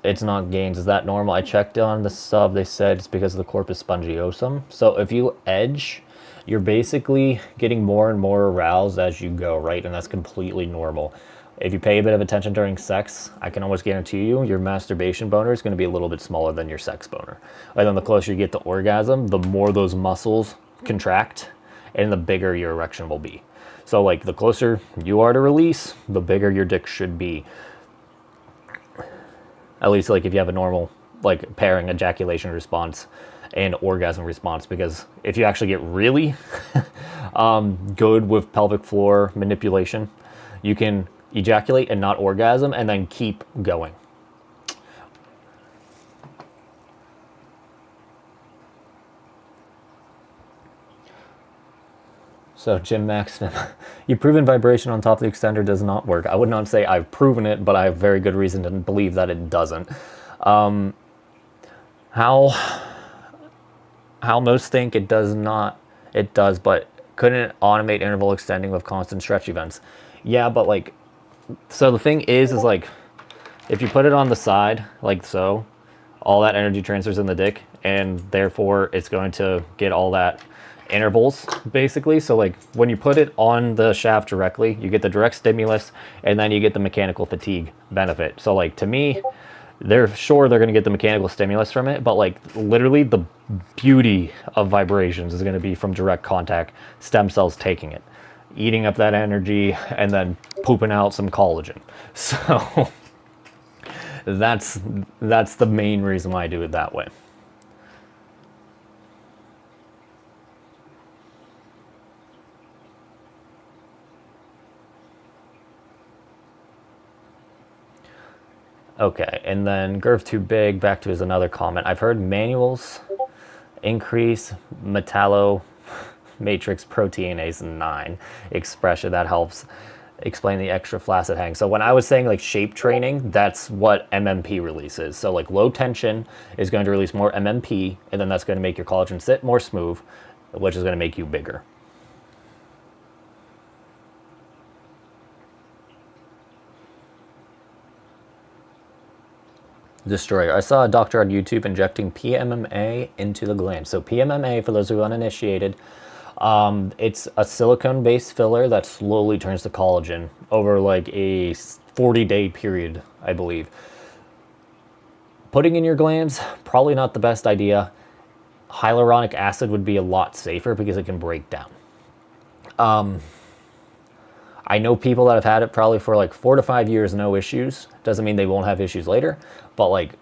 it's not gains. Is that normal? I checked on the sub. They said it's because of the corpus spongiosum. So if you edge, you're basically getting more and more aroused as you go, right? And that's completely normal. If you pay a bit of attention during sex, I can almost guarantee you your masturbation boner is going to be a little bit smaller than your sex boner. And then the closer you get to orgasm, the more those muscles contract and the bigger your erection will be. So like the closer you are to release, the bigger your dick should be. At least like if you have a normal like pairing ejaculation response and orgasm response, because if you actually get really good with pelvic floor manipulation, you can ejaculate and not orgasm and then keep going. So Jim Maxton, you've proven vibration on top of the extender does not work. I would not say I've proven it, but I have very good reason to believe that it doesn't. How most think it does not. It does, but couldn't it automate interval extending with constant stretch events? Yeah, but like, so the thing is like, if you put it on the side, like so, all that energy transfers in the dick, and therefore it's going to get all that intervals, basically. So like, when you put it on the shaft directly, you get the direct stimulus, and then you get the mechanical fatigue benefit. So like, to me, they're going to get the mechanical stimulus from it, but like literally the beauty of vibrations is going to be from direct contact, stem cells taking it, eating up that energy, and then pooping out some collagen. So that's the main reason why I do it that way. Okay, and then Gerv too big, back to his another comment. I've heard manuals increase metallo matrix proteinase 9 expression. That helps explain the extra flaccid hang. So when I was saying like shape training, that's what MMP releases. So like low tension is going to release more MMP, and then that's going to make your collagen sit more smooth, which is going to make you bigger. Destroyer. I saw a doctor on YouTube injecting PMMA into the gland. So PMMA, for those who are uninitiated, it's a silicone-based filler that slowly turns to collagen over like a 40-day period, I believe. Putting in your glands, probably not the best idea. Hyaluronic acid would be a lot safer because it can break down. I know people that have had it probably for like 4 to 5 years, no issues. Doesn't mean they won't have issues later, but like,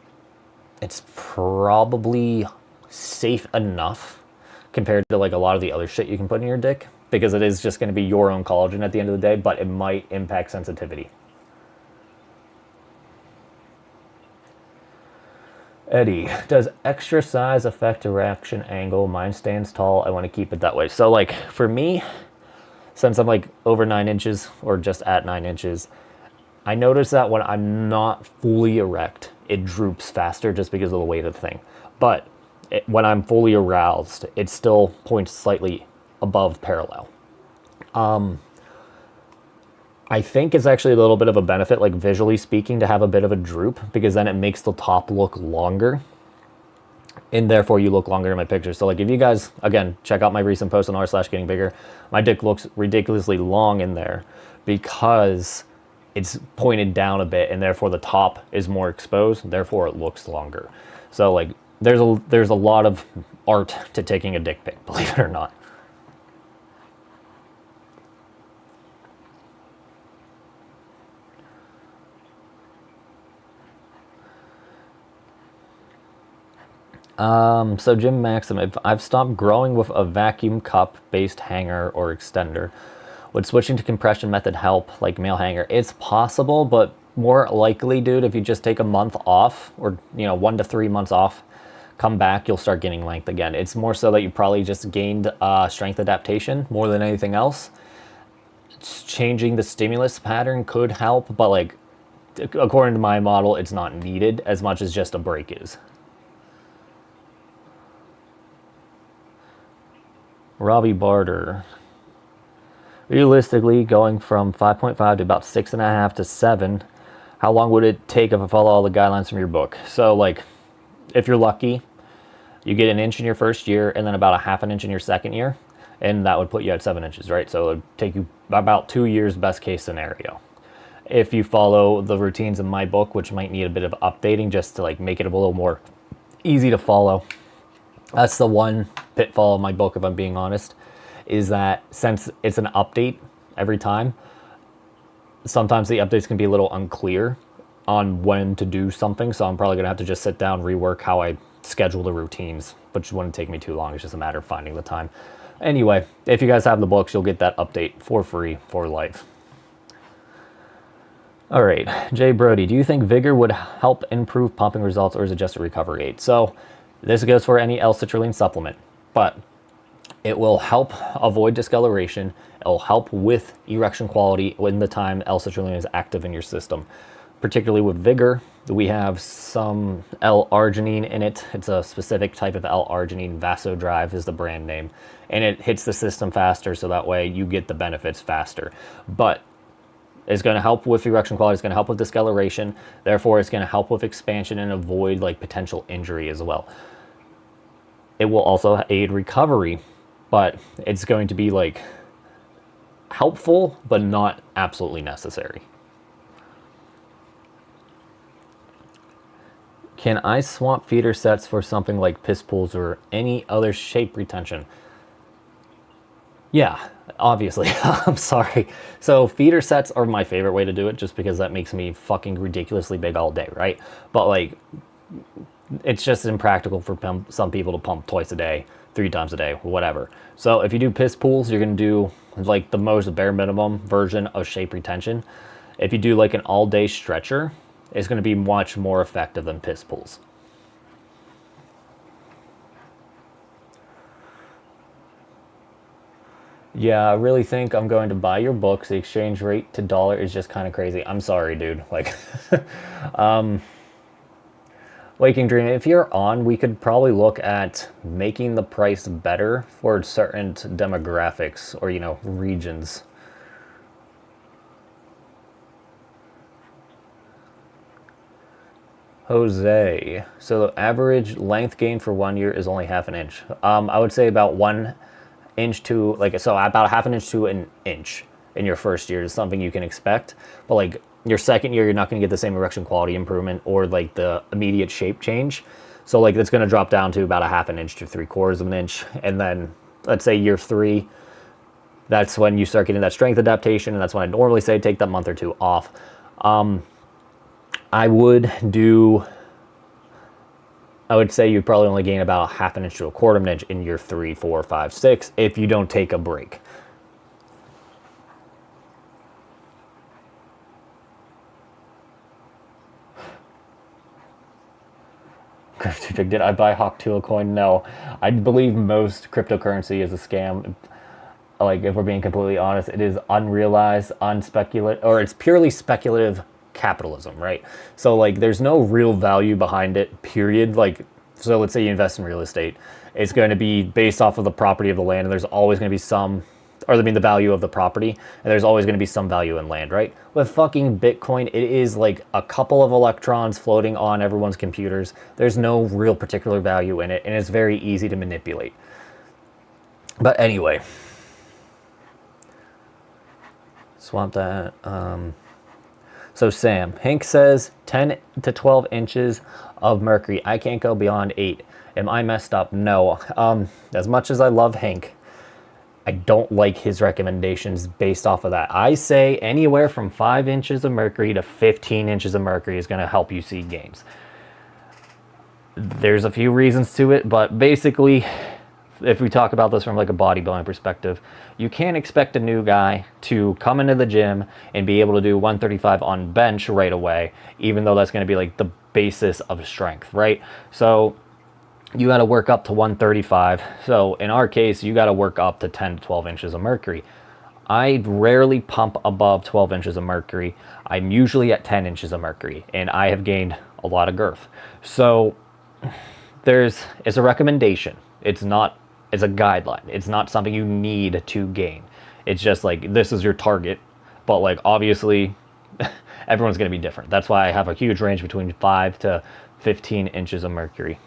it's probably safe enough compared to like a lot of the other shit you can put in your dick, because it is just going to be your own collagen at the end of the day, but it might impact sensitivity. Eddie, does extra size affect erection angle? Mine stands tall. I want to keep it that way. So like for me, since I'm like over 9 inches or just at 9 inches, I notice that when I'm not fully erect, it droops faster just because of the weight of the thing. But when I'm fully aroused, it still points slightly above parallel. I think it's actually a little bit of a benefit, like visually speaking, to have a bit of a droop, because then it makes the top look longer, and therefore you look longer in my pictures. So like if you guys, again, check out my recent post on r/gettingbigger, my dick looks ridiculously long in there because it's pointed down a bit, and therefore the top is more exposed, therefore it looks longer. So like there's a lot of art to taking a dick pic, believe it or not. So Jim Maxim, if I've stopped growing with a vacuum cup based hanger or extender, would switching to compression method help, like male hanger? It's possible, but more likely, dude, if you just take a month off, or 1 to 3 months off, come back, you'll start getting length again. It's more so that you probably just gained strength adaptation more than anything else. Changing the stimulus pattern could help, but like according to my model, it's not needed as much as just a break is. Robbie Barter. Realistically, going from 5.5 to about 6.5 to 7, how long would it take if I follow all the guidelines from your book? So like, if you're lucky, you get an inch in your first year and then about a half an inch in your second year, and that would put you at 7 inches, right? So it would take you about 2 years, best case scenario. If you follow the routines in my book, which might need a bit of updating just to like make it a little more easy to follow. That's the one pitfall of my book, if I'm being honest, is that since it's an update every time, sometimes the updates can be a little unclear on when to do something. So I'm probably going to have to just sit down, rework how I schedule the routines, which wouldn't take me too long. It's just a matter of finding the time. Anyway, if you guys have the books, you'll get that update for free for life. All right, Jay Brody, do you think vigor would help improve pumping results, or is it just a recovery aid? So this goes for any L-citrulline supplement, but it will help avoid discoloration. It'll help with erection quality when the time L-citrulline is active in your system. Particularly with vigor, we have some L-arginine in it. It's a specific type of L-arginine. Vasodrive is the brand name. And it hits the system faster, so that way you get the benefits faster. But it's going to help with erection quality. It's going to help with discoloration. Therefore, it's going to help with expansion and avoid like potential injury as well. It will also aid recovery, but it's going to be like helpful, but not absolutely necessary. Can I swap feeder sets for something like piss pools or any other shape retention? Yeah, obviously. I'm sorry. So feeder sets are my favorite way to do it, just because that makes me fucking ridiculously big all day, right? But like, it's just impractical for some people to pump twice a day, 3 times a day, whatever. So if you do piss pools, you're going to do like the most bare minimum version of shape retention. If you do like an all-day stretcher, it's going to be much more effective than piss pools. Yeah, I really think I'm going to buy your books. The exchange rate to dollar is just kind of crazy. I'm sorry, dude. Like, Waking Dream, if you're on, we could probably look at making the price better for certain demographics or, regions. Jose, so the average length gain for 1 year is only half an inch. I would say about 1 inch to about a half an inch to an inch in your first year is something you can expect. But like your second year, you're not going to get the same erection quality improvement or like the immediate shape change. So like that's going to drop down to about a half an inch to 3/4 of an inch. And then let's say year 3, that's when you start getting that strength adaptation. And that's when I normally say take that month or 2 off. I would say you'd probably only gain about a half an inch to 1/4 of an inch in year 3, 4, 5, 6 if you don't take a break. Did I buy Hawk Tula coin? No. I believe most cryptocurrency is a scam. Like, if we're being completely honest, it is unrealized, unspeculative, or it's purely speculative capitalism, right? So like there's no real value behind it, period. Like, so let's say you invest in real estate, it's going to be based off of the property of the land, and there's always going to be the value of the property, and there's always going to be some value in land, right? With fucking Bitcoin, it is like a couple of electrons floating on everyone's computers. There's no real particular value in it, and it's very easy to manipulate. But anyway, swap that. So Sam, Hank says 10 to 12 inches of mercury. I can't go beyond 8. Am I messed up? No. As much as I love Hank, I don't like his recommendations based off of that. I say anywhere from 5 inches of mercury to 15 inches of mercury is going to help you see gains. There's a few reasons to it, but basically, if we talk about this from like a bodybuilding perspective, you can't expect a new guy to come into the gym and be able to do 135 on bench right away, even though that's going to be like the basis of strength, right? So you got to work up to 135. So in our case, you got to work up to 10 to 12 inches of mercury. I rarely pump above 12 inches of mercury. I'm usually at 10 inches of mercury, and I have gained a lot of girth. So it's a recommendation. It's a guideline. It's not something you need to gain. It's just like, this is your target, but like obviously everyone's going to be different. That's why I have a huge range between 5 to 15 inches of mercury.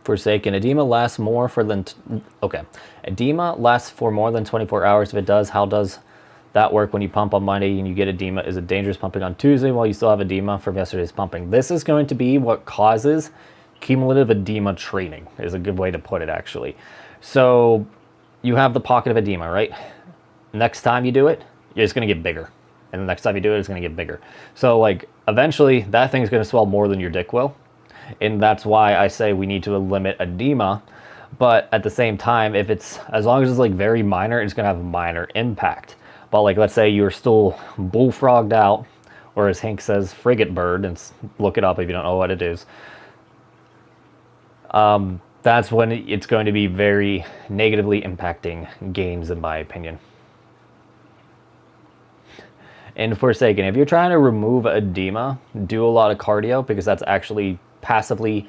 Forsaken, edema lasts more for than edema lasts for more than 24 hours. If it does, how does that work when you pump on Monday and you get edema? Is it dangerous pumping on Tuesday while you still have edema from yesterday's pumping? This is going to be what causes cumulative edema training, is a good way to put it, actually. So you have the pocket of edema, right? Next time you do it, it's going to get bigger, and the next time you do it, it's going to get bigger. So like eventually that thing's going to swell more than your dick will. And that's why I say we need to limit edema. But at the same time, if it's, as long as it's like very minor, it's going to have a minor impact. But like, let's say you're still bullfrogged out, or as Hank says, frigate bird, and look it up if you don't know what it is. That's when it's going to be very negatively impacting gains, in my opinion. And Forsaken, if you're trying to remove edema, do a lot of cardio, because that's actually passively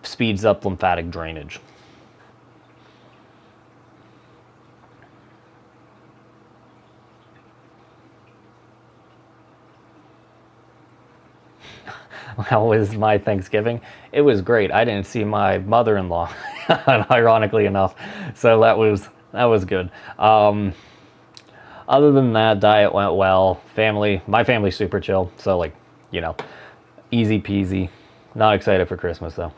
speeds up lymphatic drainage. How was my Thanksgiving? It was great. I didn't see my mother-in-law, ironically enough, so that was good. Other than that, diet went well. My family's super chill, so like, you know, easy peasy. Not excited for Christmas though.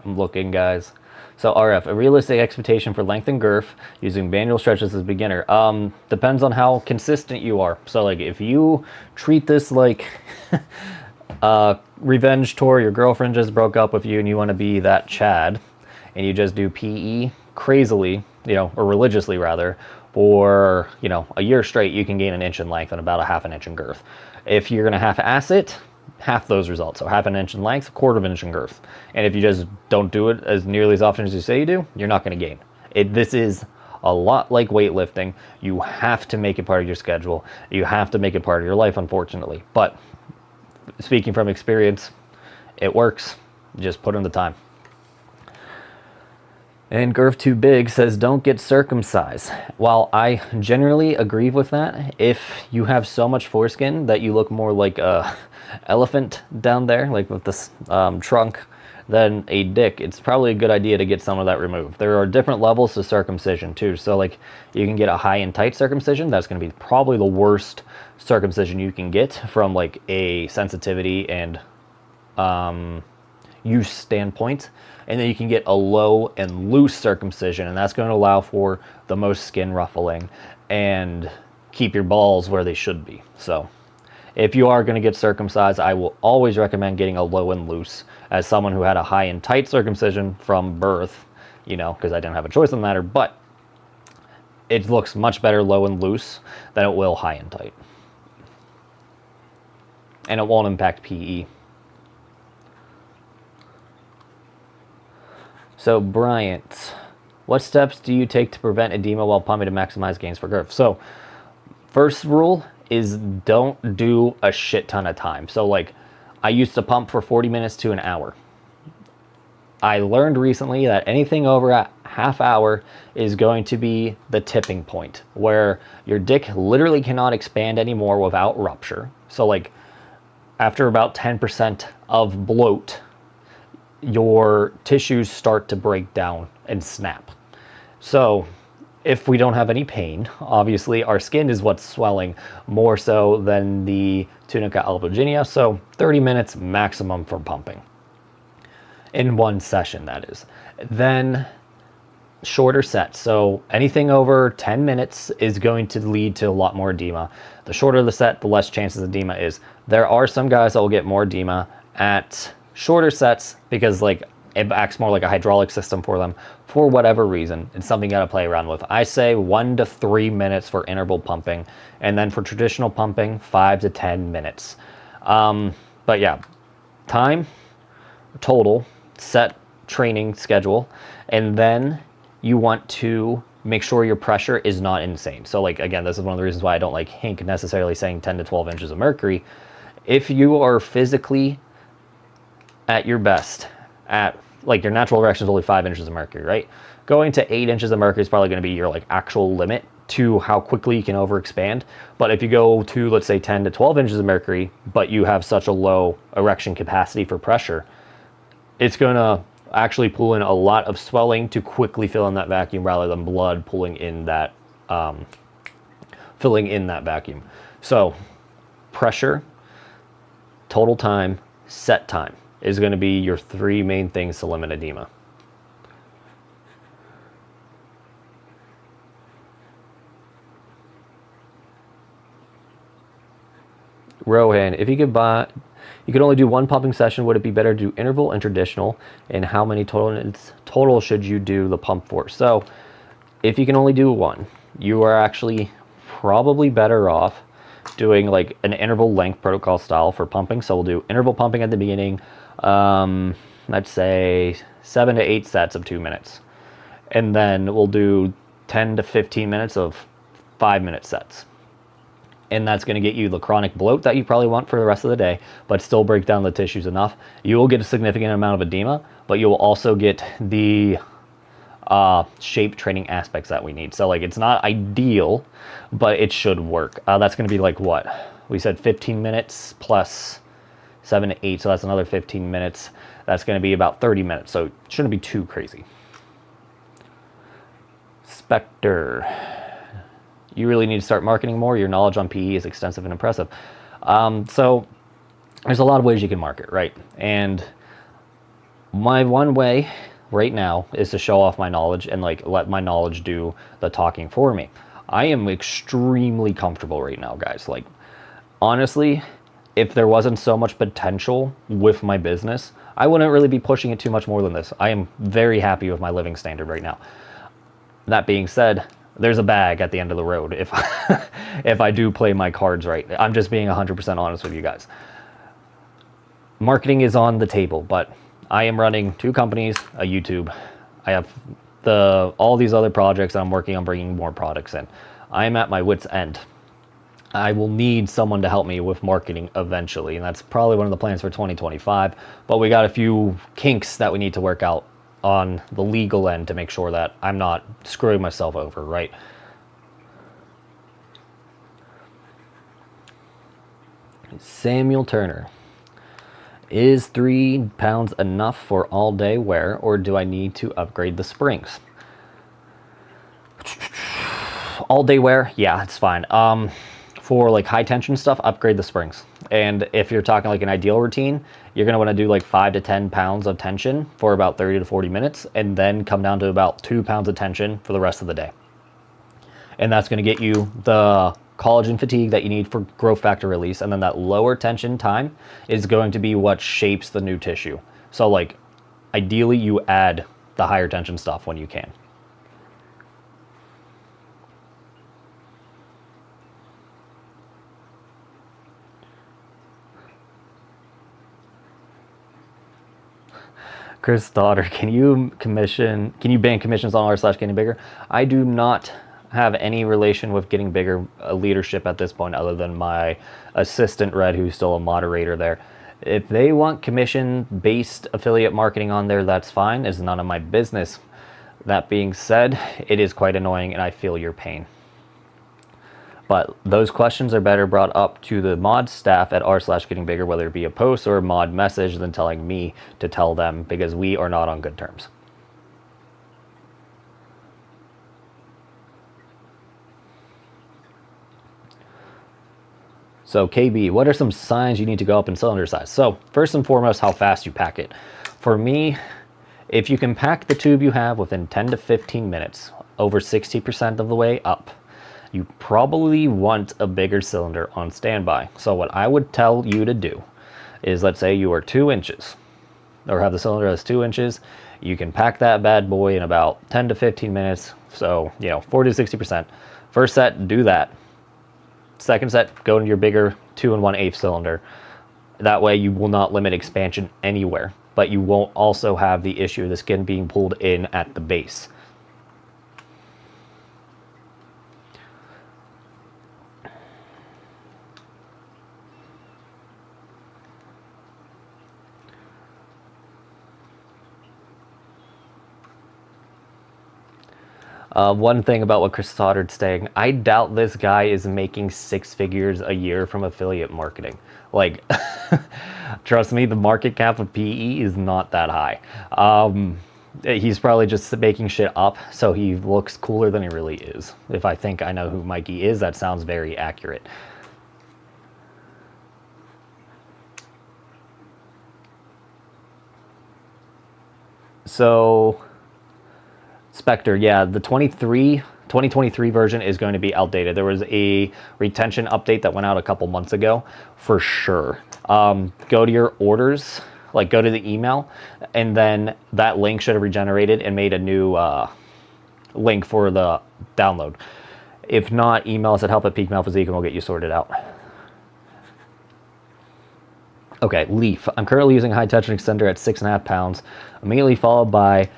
I'm looking, guys. So RF, a realistic expectation for length and girth using manual stretches as a beginner. Depends on how consistent you are. So like, if you treat this like revenge tour, your girlfriend just broke up with you and you want to be that Chad, and you just do PE crazily, you know, or religiously rather, for, you know, a year straight, you can gain an inch in length and about a half an inch in girth. If you're going to half-ass it, half those results. So half an inch in length, a quarter of an inch in girth. And if you just don't do it as nearly as often as you say you do, you're not going to gain. This is a lot like weightlifting. You have to make it part of your schedule. You have to make it part of your life, unfortunately. But speaking from experience, it works. Just put in the time. And Girth Too Big says, don't get circumcised. While I generally agree with that, if you have so much foreskin that you look more like a elephant down there, like with this trunk, than a dick, it's probably a good idea to get some of that removed. There are different levels to circumcision too. So like, you can get a high and tight circumcision. That's going to be probably the worst circumcision you can get from like a sensitivity and use standpoint. And then you can get a low and loose circumcision, and that's going to allow for the most skin ruffling and keep your balls where they should be. So if you are going to get circumcised, I will always recommend getting a low and loose. As someone who had a high and tight circumcision from birth, you know, because I didn't have a choice in the matter, but it looks much better low and loose than it will high and tight. And it won't impact PE. So Bryant, what steps do you take to prevent edema while pumping to maximize gains for girth? So first rule is don't do a shit ton of time. So like, I used to pump for 40 minutes to an hour. I learned recently that anything over a half hour is going to be the tipping point where your dick literally cannot expand anymore without rupture. So like, after about 10% of bloat, your tissues start to break down and snap. So if we don't have any pain, obviously our skin is what's swelling more so than the tunica albuginea. So 30 minutes maximum for pumping in one session, that is. Then shorter sets. So anything over 10 minutes is going to lead to a lot more edema. The shorter the set, the less chances of edema is. There are some guys that will get more edema at shorter sets because like it acts more like a hydraulic system for them for whatever reason. It's something you got to play around with. I say 1 to 3 minutes for interval pumping, and then for traditional pumping 5 to 10 minutes. But yeah, time total, set training schedule, and then you want to make sure your pressure is not insane. So like, again, this is one of the reasons why I don't like Hank necessarily saying 10 to 12 inches of mercury. If you are physically at your best, at like your natural erection is only 5 inches of mercury, right? Going to 8 inches of mercury is probably going to be your like actual limit to how quickly you can overexpand. But if you go to, let's say 10 to 12 inches of mercury, but you have such a low erection capacity for pressure, it's going to actually pull in a lot of swelling to quickly fill in that vacuum rather than blood pulling in that, filling in that vacuum. So pressure, total time, set time is going to be your 3 main things to limit edema. Rohan, if you could only do 1 pumping session, would it be better to do interval and traditional? And how many total should you do the pump for? So if you can only do 1, you are actually probably better off doing like an interval length protocol style for pumping. So we'll do interval pumping at the beginning, let's say 7 to 8 sets of 2 minutes. And then we'll do 10 to 15 minutes of 5-minute sets. And that's going to get you the chronic bloat that you probably want for the rest of the day, but still break down the tissues enough. You will get a significant amount of edema, but you will also get the shape training aspects that we need. So like, it's not ideal, but it should work. That's going to be like what? We said 15 minutes plus 7 to 8, so that's another 15 minutes. That's going to be about 30 minutes, so it shouldn't be too crazy. Spectre. You really need to start marketing more. Your knowledge on PE is extensive and impressive. So there's a lot of ways you can market, right? And my one way right now is to show off my knowledge and like let my knowledge do the talking for me. I am extremely comfortable right now, guys. Like, honestly, if there wasn't so much potential with my business, I wouldn't really be pushing it too much more than this. I am very happy with my living standard right now. That being said, there's a bag at the end of the road if if I do play my cards right. I'm just being 100% honest with you guys. Marketing is on the table, but I am running 2 companies, a YouTube. I have all these other projects that I'm working on bringing more products in. I am at my wit's end. I will need someone to help me with marketing eventually, and that's probably one of the plans for 2025. But we got a few kinks that we need to work out on the legal end to make sure that I'm not screwing myself over, right? Samuel Turner. Is 3 pounds enough for all day wear, or do I need to upgrade the springs? All day wear, yeah, it's fine. For like high tension stuff, upgrade the springs. And if you're talking like an ideal routine, you're going to want to do like 5 to 10 pounds of tension for about 30 to 40 minutes, and then come down to about 2 pounds of tension for the rest of the day. And that's going to get you the collagen fatigue that you need for growth factor release. And then that lower tension time is going to be what shapes the new tissue. So like, ideally you add the higher tension stuff when you can. Chris Daughter, can you ban commissions on r/getting bigger? I do not have any relation with Getting Bigger leadership at this point, other than my assistant Red, who's still a moderator there. If they want commission-based affiliate marketing on there, that's fine. It's none of my business. That being said, it is quite annoying, and I feel your pain. But those questions are better brought up to the mod staff at r/getting bigger, whether it be a post or a mod message, than telling me to tell them, because we are not on good terms. So KB, what are some signs you need to go up in cylinder size? So first and foremost, how fast you pack it. For me, if you can pack the tube you have within 10 to 15 minutes, over 60% of the way up, you probably want a bigger cylinder on standby. So what I would tell you to do is, let's say you are 2 inches, or have the cylinder as 2 inches, you can pack that bad boy in about 10 to 15 minutes. So, 40 to 60%. First set, do that. Second set, go into your bigger 2 1/8 cylinder. That way you will not limit expansion anywhere, but you won't also have the issue of the skin being pulled in at the base. One thing about what Chris Stoddard's saying, I doubt this guy is making 6 figures a year from affiliate marketing. Like, trust me, the market cap of PE is not that high. He's probably just making shit up so he looks cooler than he really is. If I think I know who Mikey is, that sounds very accurate. So, Spectre, yeah, the 2023 version is going to be outdated. There was a retention update that went out a couple months ago, for sure. Go to your orders, like go to the email, and then that link should have regenerated and made a new link for the download. If not, email us at help@peakmalphysique and we'll get you sorted out. Okay, Leaf. I'm currently using high tension extender at 6.5 pounds, immediately followed by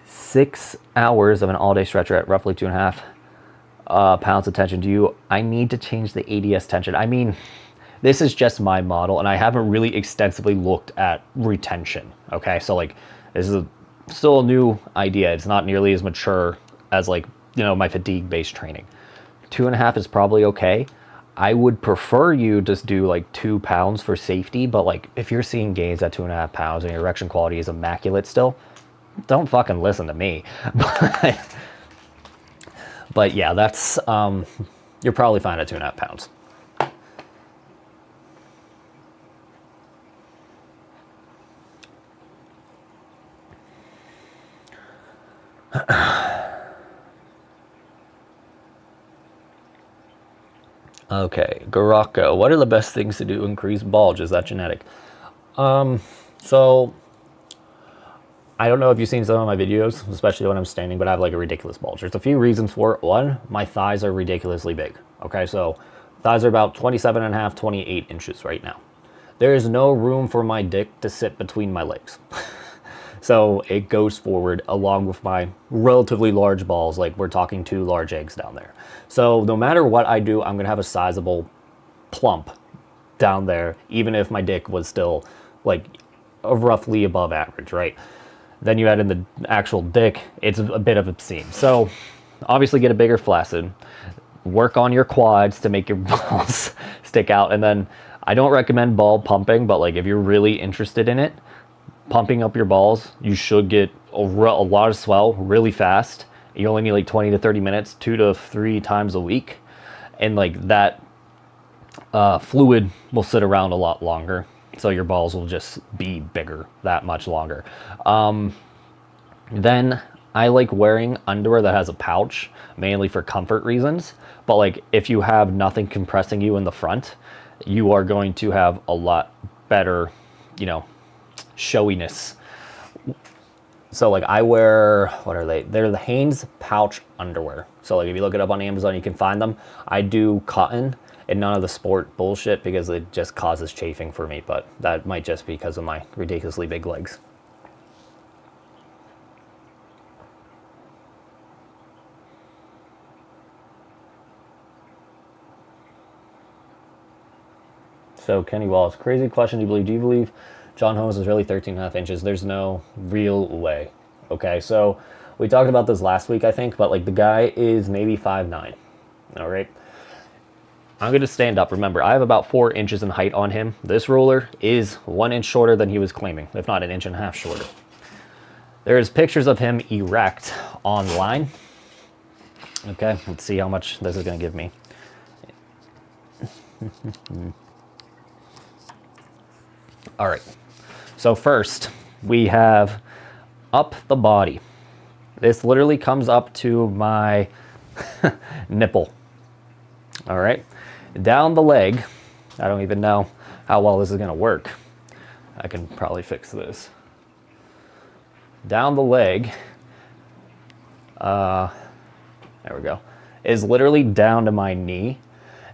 6 hours of an all-day stretcher at roughly 2.5 pounds of tension. I need to change the ADS tension? I mean, this is just my model, and I haven't really extensively looked at retention. Okay, so like, this is still a new idea. It's not nearly as mature as like, my fatigue-based training. 2.5 is probably okay. I would prefer you just do like 2 pounds for safety, but like if you're seeing gains at 2.5 pounds and your erection quality is immaculate still, don't fucking listen to me. But yeah, that's, you're probably fine at 2.5 pounds. Okay, Garocco, what are the best things to do to increase bulge? Is that genetic? So I don't know if you've seen some of my videos, especially when I'm standing, but I have like a ridiculous bulge. There's a few reasons for it. One, my thighs are ridiculously big. Okay, so thighs are about 27.5, 28 inches right now. There is no room for my dick to sit between my legs. So it goes forward along with my relatively large balls, like we're talking 2 large eggs down there. So no matter what I do, I'm gonna have a sizable plump down there, even if my dick was still like roughly above average, right? Then you add in the actual dick, it's a bit of obscene. So obviously get a bigger flaccid, work on your quads to make your balls stick out. And then I don't recommend ball pumping, but like if you're really interested in it, pumping up your balls, you should get a lot of swell really fast. You only need like 20 to 30 minutes, 2 to 3 times a week. And like that fluid will sit around a lot longer. So your balls will just be bigger that much longer. Then I like wearing underwear that has a pouch, mainly for comfort reasons. But like if you have nothing compressing you in the front, you are going to have a lot better, showiness. So like I wear, what are they? They're the Hanes pouch underwear. So like if you look it up on Amazon, you can find them. I do cotton and none of the sport bullshit because it just causes chafing for me, but that might just be because of my ridiculously big legs. So Kenny Wallace, crazy question. Do you believe John Holmes is really 13.5 inches? There's no real way. Okay, so we talked about this last week, I think, but like the guy is maybe 5'9". All right. I'm going to stand up. Remember, I have about 4 inches in height on him. This roller is 1 inch shorter than he was claiming, if not 1.5 inches shorter. There's pictures of him erect online. Okay, let's see how much this is going to give me. All right. So first, we have up the body. This literally comes up to my nipple. All right. Down the leg. I don't even know how well this is going to work. I can probably fix this. Down the leg. There we go. Is literally down to my knee.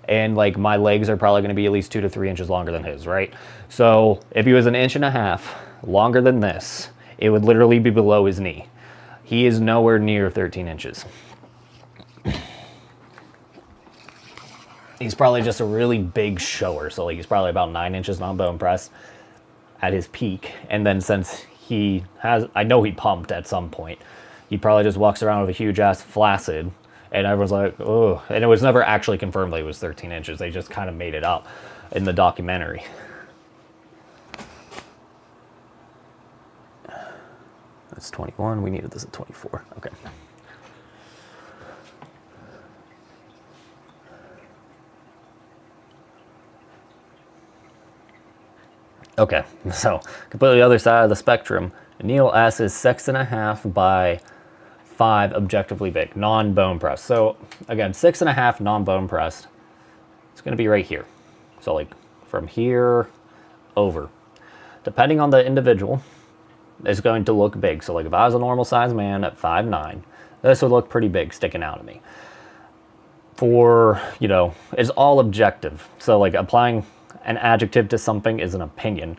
And like my legs are probably going to be at least 2 to 3 inches longer than his, right? So if he was 1.5 inches longer than this, it would literally be below his knee. He is nowhere near 13 inches. He's probably just a really big shower. So like he's probably about 9 inches non-bone press at his peak. And then since he has, I know he pumped at some point, he probably just walks around with a huge ass flaccid. And everyone's like, oh. And it was never actually confirmed that he was 13 inches. They just kind of made it up in the documentary. That's 21. We needed this at 24. Okay. Okay, so completely other side of the spectrum. Neil S is 6.5 by 5 objectively big, non-bone pressed. So again, 6.5 non-bone pressed. It's going to be right here. So like from here over. Depending on the individual, it's going to look big. So like if I was a normal sized man at 5'9", this would look pretty big sticking out of me. For, you know, it's all objective. So like applying an adjective to something is an opinion.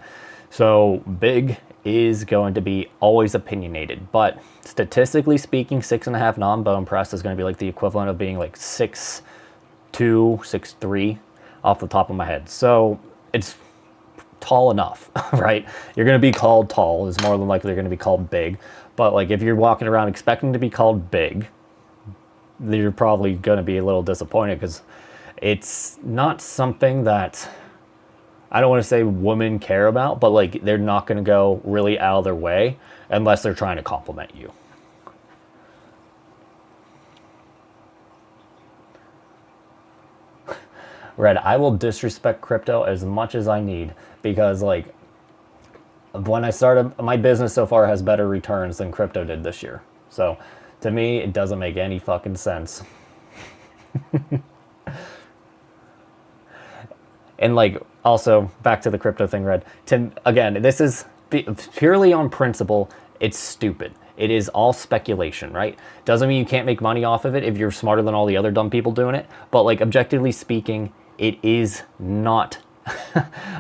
So big is going to be always opinionated, but statistically speaking, 6.5 non-bone press is going to be like the equivalent of being like 6'2", 6'3", off the top of my head. So it's tall enough, right? You're going to be called tall. It's more than likely you're going to be called big. But like if you're walking around expecting to be called big, you're probably going to be a little disappointed because it's not something that, I don't want to say women care about, but like they're not going to go really out of their way unless they're trying to compliment you. Red, I will disrespect crypto as much as I need because like when I started, my business so far has better returns than crypto did this year. So to me, it doesn't make any fucking sense. And like, also back to the crypto thing, Red. Again, this is purely on principle. It's stupid. It is all speculation, right? Doesn't mean you can't make money off of it if you're smarter than all the other dumb people doing it. But like objectively speaking, it is not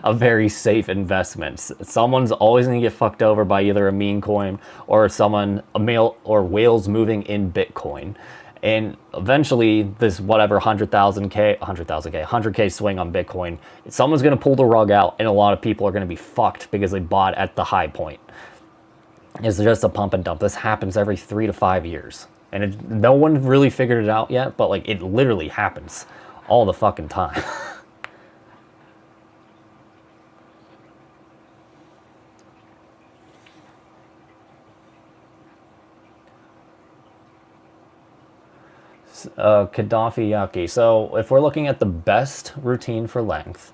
a very safe investment. Someone's always going to get fucked over by either a meme coin or or whales moving in Bitcoin. And eventually this whatever 100K swing on Bitcoin, someone's going to pull the rug out and a lot of people are going to be fucked because they bought at the high point. It's just a pump and dump. This happens every 3 to 5 years. And no one really figured it out yet, but like it literally happens all the fucking time. Gaddafi Yaki. So if we're looking at the best routine for length,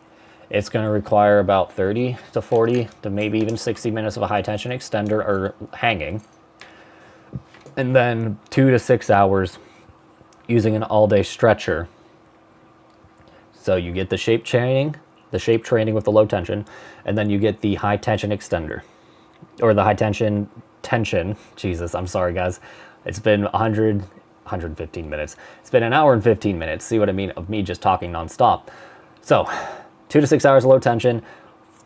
it's going to require about 30 to 40 to maybe even 60 minutes of a high tension extender or hanging. And then 2 to 6 hours using an all-day stretcher. So you get the shape training with the low tension, and then you get the high tension extender. Or the high tension. Jesus, I'm sorry guys. It's been 115 minutes. It's been an hour and 15 minutes. See what I mean of me just talking nonstop. So 2 to 6 hours of low tension,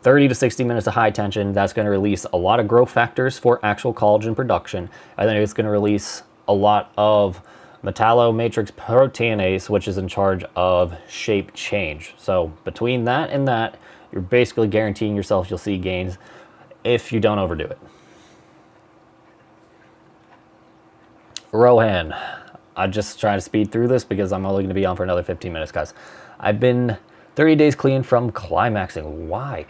30 to 60 minutes of high tension. That's going to release a lot of growth factors for actual collagen production. And then it's going to release a lot of metallomatrix proteinase, which is in charge of shape change. So between that and that, you're basically guaranteeing yourself you'll see gains if you don't overdo it. Rohan, I just try to speed through this because I'm only going to be on for another 15 minutes, guys. I've been 30 days clean from climaxing. Why?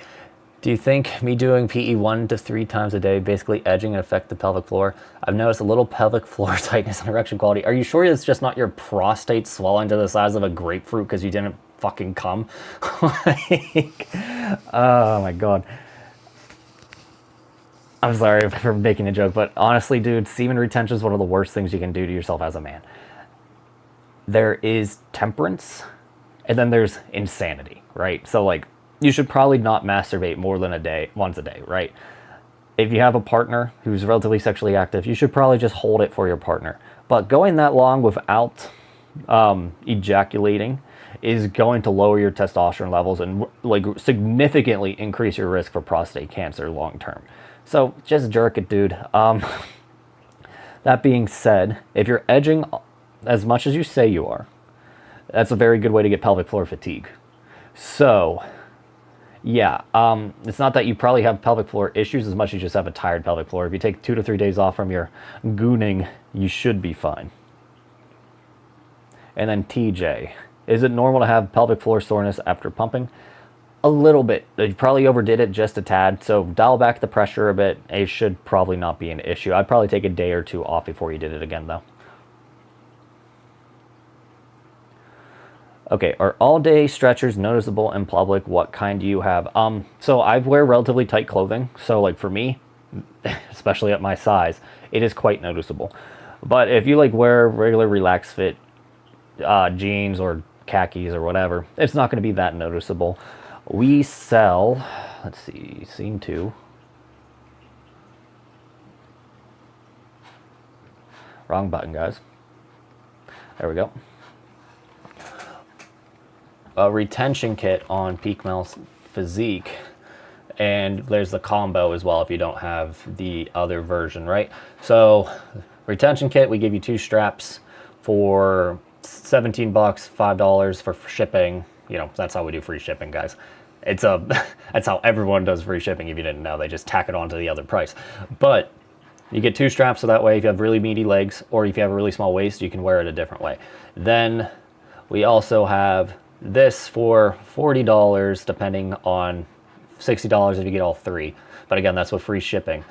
Do you think me doing PE 1 to 3 times a day, basically edging and affect the pelvic floor? I've noticed a little pelvic floor tightness and erection quality. Are you sure it's just not your prostate swelling to the size of a grapefruit because you didn't fucking come? Like, oh my God. I'm sorry for making a joke, but honestly, dude, semen retention is one of the worst things you can do to yourself as a man. There is temperance, and then there's insanity, right? So, like, you should probably not masturbate more than once a day, right? If you have a partner who's relatively sexually active, you should probably just hold it for your partner. But going that long without ejaculating is going to lower your testosterone levels and like significantly increase your risk for prostate cancer long term. So just jerk it, dude. That being said, if you're edging as much as you say you are, that's a very good way to get pelvic floor fatigue. So yeah, it's not that you probably have pelvic floor issues as much as you just have a tired pelvic floor. If you take 2 to 3 days off from your gooning, you should be fine. And then TJ, is it normal to have pelvic floor soreness after pumping? A little bit. You probably overdid it just a tad, so dial back the pressure a bit. It should probably not be an issue. I'd probably take a day or two off before you did it again, though. Okay, are all-day stretchers noticeable in public? What kind do you have? So I wear relatively tight clothing, so like for me, especially at my size, it is quite noticeable. But if you like wear regular relaxed fit jeans or khakis or whatever, it's not going to be that noticeable. We sell, let's see, scene 2. Wrong button, guys. There we go. A retention kit on Peak Mel's Physique, and there's the combo as well if you don't have the other version, right? So retention kit, we give you 2 straps for $17, $5 for shipping. You know, that's how we do free shipping, guys. It's that's how everyone does free shipping. If you didn't know, they just tack it on to the other price. But you get 2 straps, so that way if you have really meaty legs or if you have a really small waist, you can wear it a different way. Then we also have this for $40, depending on $60 if you get all 3. But again, that's with free shipping.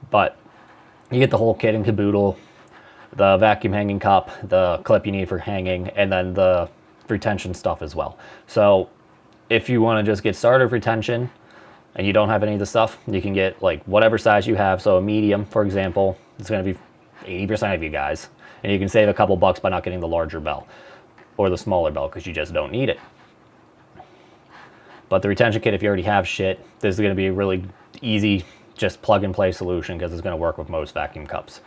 But you get the whole kit and caboodle, the vacuum hanging cup, the clip you need for hanging, and then the retention stuff as well. So if you want to just get started with retention and you don't have any of the stuff, you can get like whatever size you have. So a medium, for example, it's going to be 80% of you guys, and you can save a couple bucks by not getting the larger bell or the smaller bell because you just don't need it. But the retention kit, if you already have shit, this is going to be a really easy, just plug and play solution because it's going to work with most vacuum cups.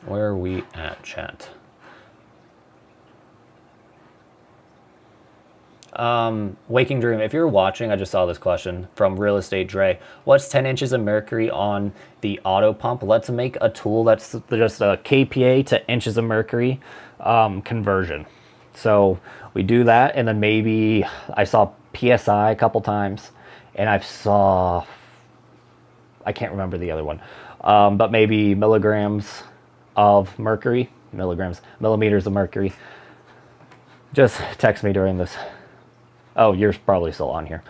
Where are we at, chat? Waking Dream, if you're watching, I just saw this question from Real Estate Dre. What's 10 inches of mercury on the auto pump? Let's make a tool that's just a kPa to inches of mercury conversion. So we do that, and then maybe I saw PSI a couple times, and I can't remember the other one, but maybe millimeters of mercury. Just text me during this. Oh, you're probably still on here.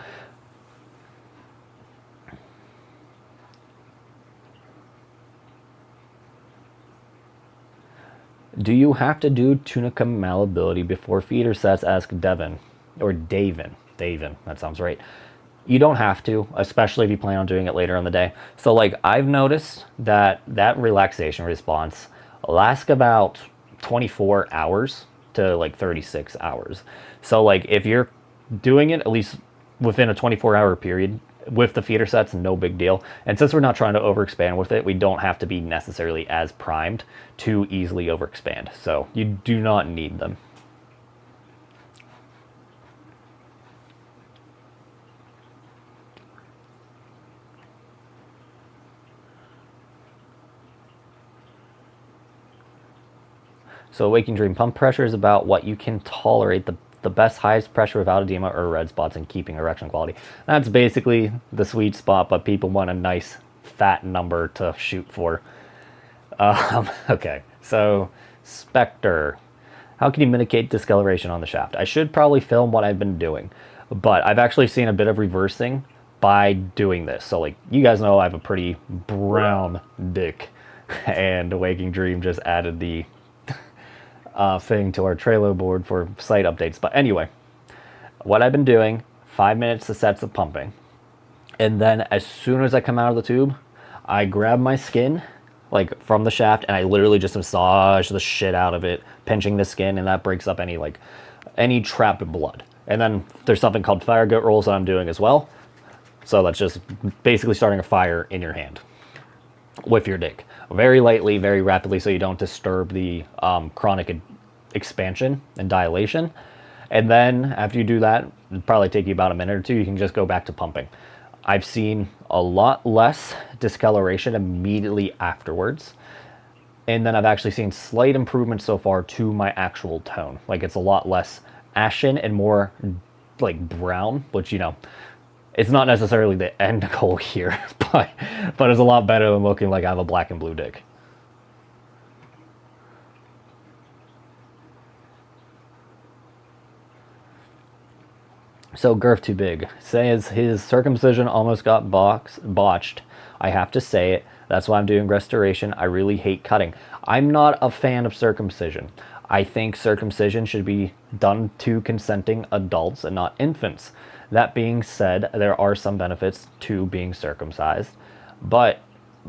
Do you have to do tunica malleability before feeder sets? Ask Devin. Or Davin. That sounds right. You don't have to, especially if you plan on doing it later in the day. So like I've noticed that relaxation response lasts about 24 hours to like 36 hours. So like if you're doing it at least within a 24-hour period with the feeder sets, no big deal. And since we're not trying to overexpand with it, we don't have to be necessarily as primed to easily overexpand. So you do not need them. So Waking Dream, pump pressure is about what you can tolerate, the best highest pressure without edema or red spots and keeping erection quality. That's basically the sweet spot, but people want a nice fat number to shoot for. Okay, so Spectre, how can you mitigate discoloration on the shaft? I should probably film what I've been doing, but I've actually seen a bit of reversing by doing this. So like you guys know I have a pretty brown dick, and Waking Dream just added the thing to our Trello board for site updates. But anyway, what I've been doing 5 minutes to sets of pumping. And then as soon as I come out of the tube, I grab my skin, like from the shaft, and I literally just massage the shit out of it, pinching the skin, and that breaks up any trapped blood. And then there's something called fire goat rolls that I'm doing as well. So that's just basically starting a fire in your hand with your dick. Very lightly, very rapidly, so you don't disturb the chronic expansion and dilation. And then after you do that, it'll probably take you about a minute or two, you can just go back to pumping. I've seen a lot less discoloration immediately afterwards. And then I've actually seen slight improvements so far to my actual tone. Like, it's a lot less ashen and more like brown, which, you know, it's not necessarily the end goal here, but it's a lot better than looking like I have a black and blue dick. So girth too big. Says his circumcision almost got botched. I have to say it. That's why I'm doing restoration. I really hate cutting. I'm not a fan of circumcision. I think circumcision should be done to consenting adults and not infants. That being said, there are some benefits to being circumcised, but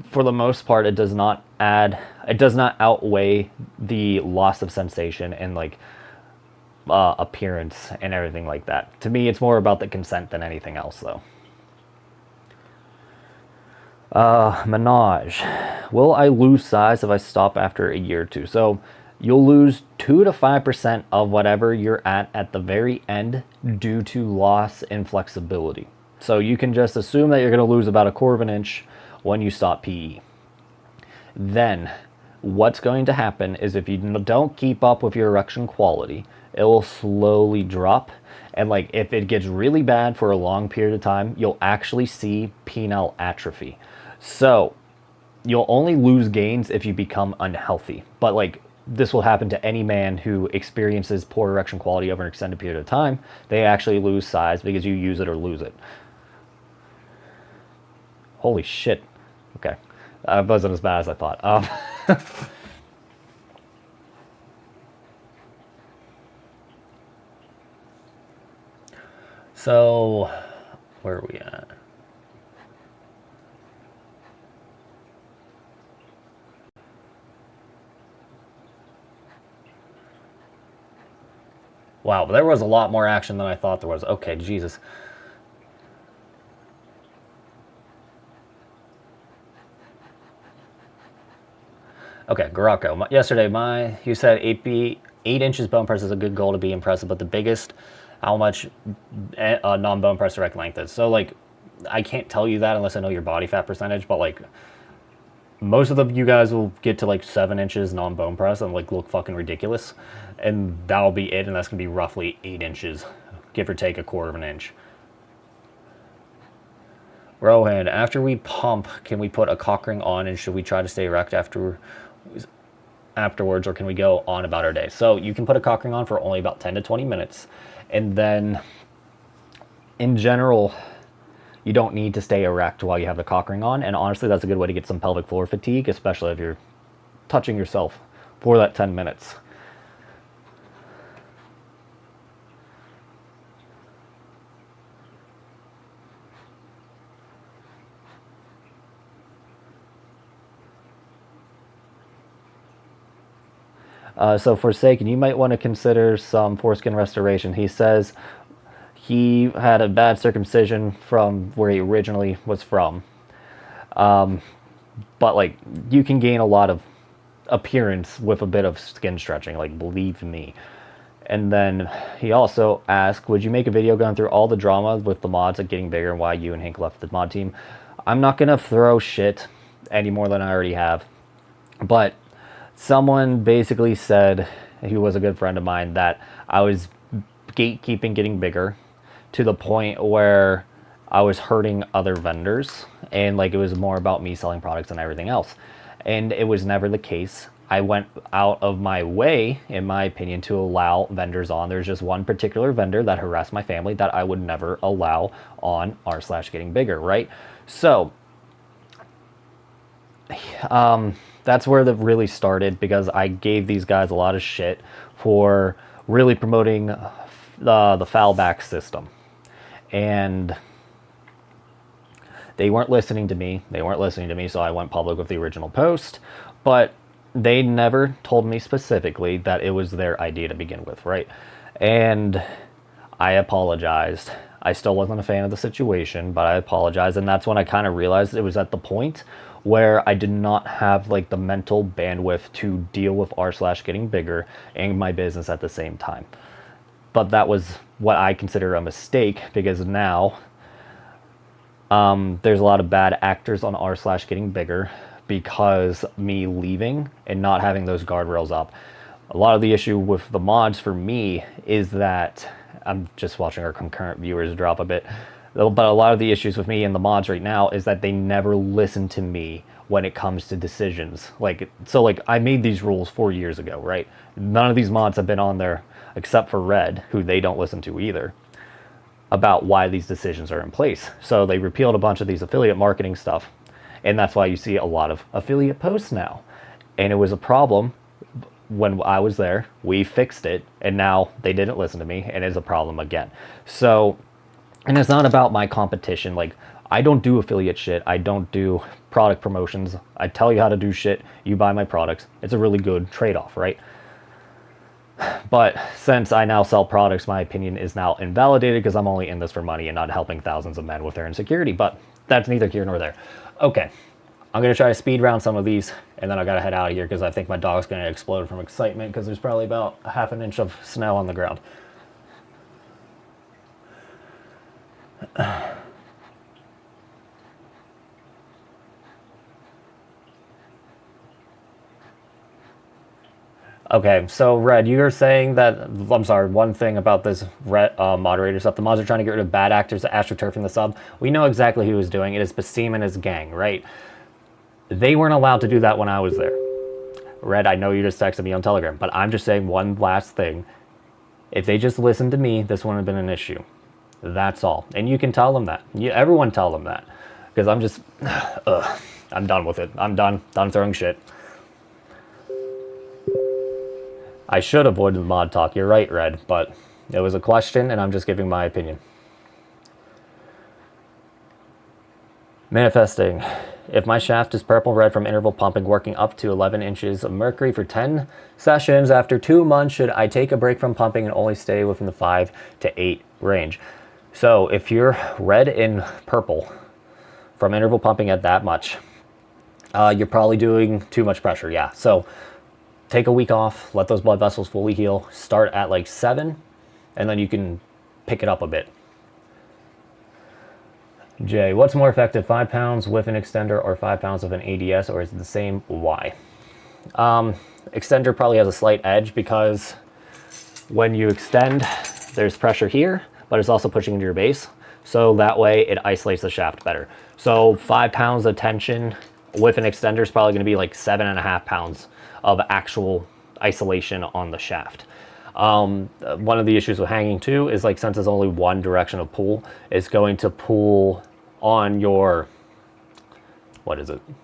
for the most part, it does not outweigh the loss of sensation and like appearance and everything like that. To me, it's more about the consent than anything else, though. Menage. Will I lose size if I stop after a year or two? So you'll lose 2 to 5% of whatever you're at the very end due to loss in flexibility. So you can just assume that you're going to lose about 1/4 of an inch when you stop PE. Then what's going to happen is if you don't keep up with your erection quality, it will slowly drop. And like if it gets really bad for a long period of time, you'll actually see penile atrophy. So you'll only lose gains if you become unhealthy. But like this will happen to any man who experiences poor erection quality over an extended period of time. They actually lose size because you use it or lose it. Holy shit. Okay. It wasn't as bad as I thought. So, where are we at? Wow, there was a lot more action than I thought there was. Okay, Jesus. Okay, Garocco. Yesterday, you said 8 inches bone press is a good goal to be impressive, but the biggest, how much non-bone press direct length is. So, like, I can't tell you that unless I know your body fat percentage, but, like, most of you guys will get to, like, 7 inches non-bone press and, like, look fucking ridiculous. And that'll be it, and that's going to be roughly 8 inches, give or take 1/4 of an inch. Rohan, after we pump, can we put a cock ring on, and should we try to stay erect afterwards, or can we go on about our day? So you can put a cock ring on for only about 10 to 20 minutes. And then in general, you don't need to stay erect while you have the cock ring on. And honestly, that's a good way to get some pelvic floor fatigue, especially if you're touching yourself for that 10 minutes. So Forsaken, you might want to consider some foreskin restoration. He says he had a bad circumcision from where he originally was from. But like you can gain a lot of appearance with a bit of skin stretching, like believe me. And then he also asked, would you make a video going through all the drama with the mods at Getting Bigger and why you and Hank left the mod team? I'm not going to throw shit any more than I already have. But someone basically said, he was a good friend of mine, that I was gatekeeping Getting Bigger to the point where I was hurting other vendors, and like it was more about me selling products and everything else. And it was never the case. I went out of my way, in my opinion, to allow vendors on. There's just one particular vendor that harassed my family that I would never allow on r/Getting Bigger, right? So that's where that really started, because I gave these guys a lot of shit for really promoting the foul back system. and they weren't listening to me. So I went public with the original post, but they never told me specifically that it was their idea to begin with, right? And I apologized. I still wasn't a fan of the situation, but I apologized, and that's when I kind of realized it was at the point where I did not have like the mental bandwidth to deal with r/ getting bigger and my business at the same time. But that was what I consider a mistake, because now there's a lot of bad actors on r/ getting bigger because me leaving and not having those guardrails up. A lot of the issue with the mods for me is that I'm just watching our concurrent viewers drop a bit, but a lot of the issues with me and the mods right now is that they never listen to me when it comes to decisions. Like I made these rules 4 years ago, right? None of these mods have been on there except for Red, who they don't listen to either, about why these decisions are in place. So they repealed a bunch of these affiliate marketing stuff, and that's why you see a lot of affiliate posts now. And it was a problem when I was there. We fixed it, and now they didn't listen to me, and it's a problem again. So, and it's not about my competition. Like, I don't do affiliate shit. I don't do product promotions. I tell you how to do shit. You buy my products. It's a really good trade-off, right? But since I now sell products, my opinion is now invalidated because I'm only in this for money and not helping thousands of men with their insecurity. But that's neither here nor there. Okay, I'm going to try to speed round some of these, and then I got to head out of here because I think my dog's going to explode from excitement because there's probably about half an inch of snow on the ground. Okay, so Red, you're saying that, I'm sorry, one thing about this moderator stuff, the mods are trying to get rid of bad actors, astroturfing the sub. We know exactly who was doing it. It's Basim and his gang, right? They weren't allowed to do that when I was there. Red, I know you just texted me on Telegram, but I'm just saying one last thing. If they just listened to me, this wouldn't have been an issue. That's all. And you can tell them that. Everyone tell them that. Because I'm just, I'm done with it. I'm done throwing shit. I should avoid the mod talk, you're right, Red, but it was a question and I'm just giving my opinion. Manifesting. If my shaft is purple red from interval pumping working up to 11 inches of mercury for 10 sessions after 2 months, should I take a break from pumping and only stay within the 5 to 8 range? So if you're red and purple from interval pumping at that much, you're probably doing too much pressure, yeah. So take a week off, let those blood vessels fully heal, start at like 7, and then you can pick it up a bit. Jay, what's more effective, 5 pounds with an extender or 5 pounds with an ADS, or is it the same? Why? Extender probably has a slight edge because when you extend, there's pressure here, but it's also pushing into your base. So that way it isolates the shaft better. So 5 pounds of tension with an extender is probably going to be like 7.5 pounds of actual isolation on the shaft. One of the issues with hanging too is, like, since there's only one direction of pull, it's going to pull on your,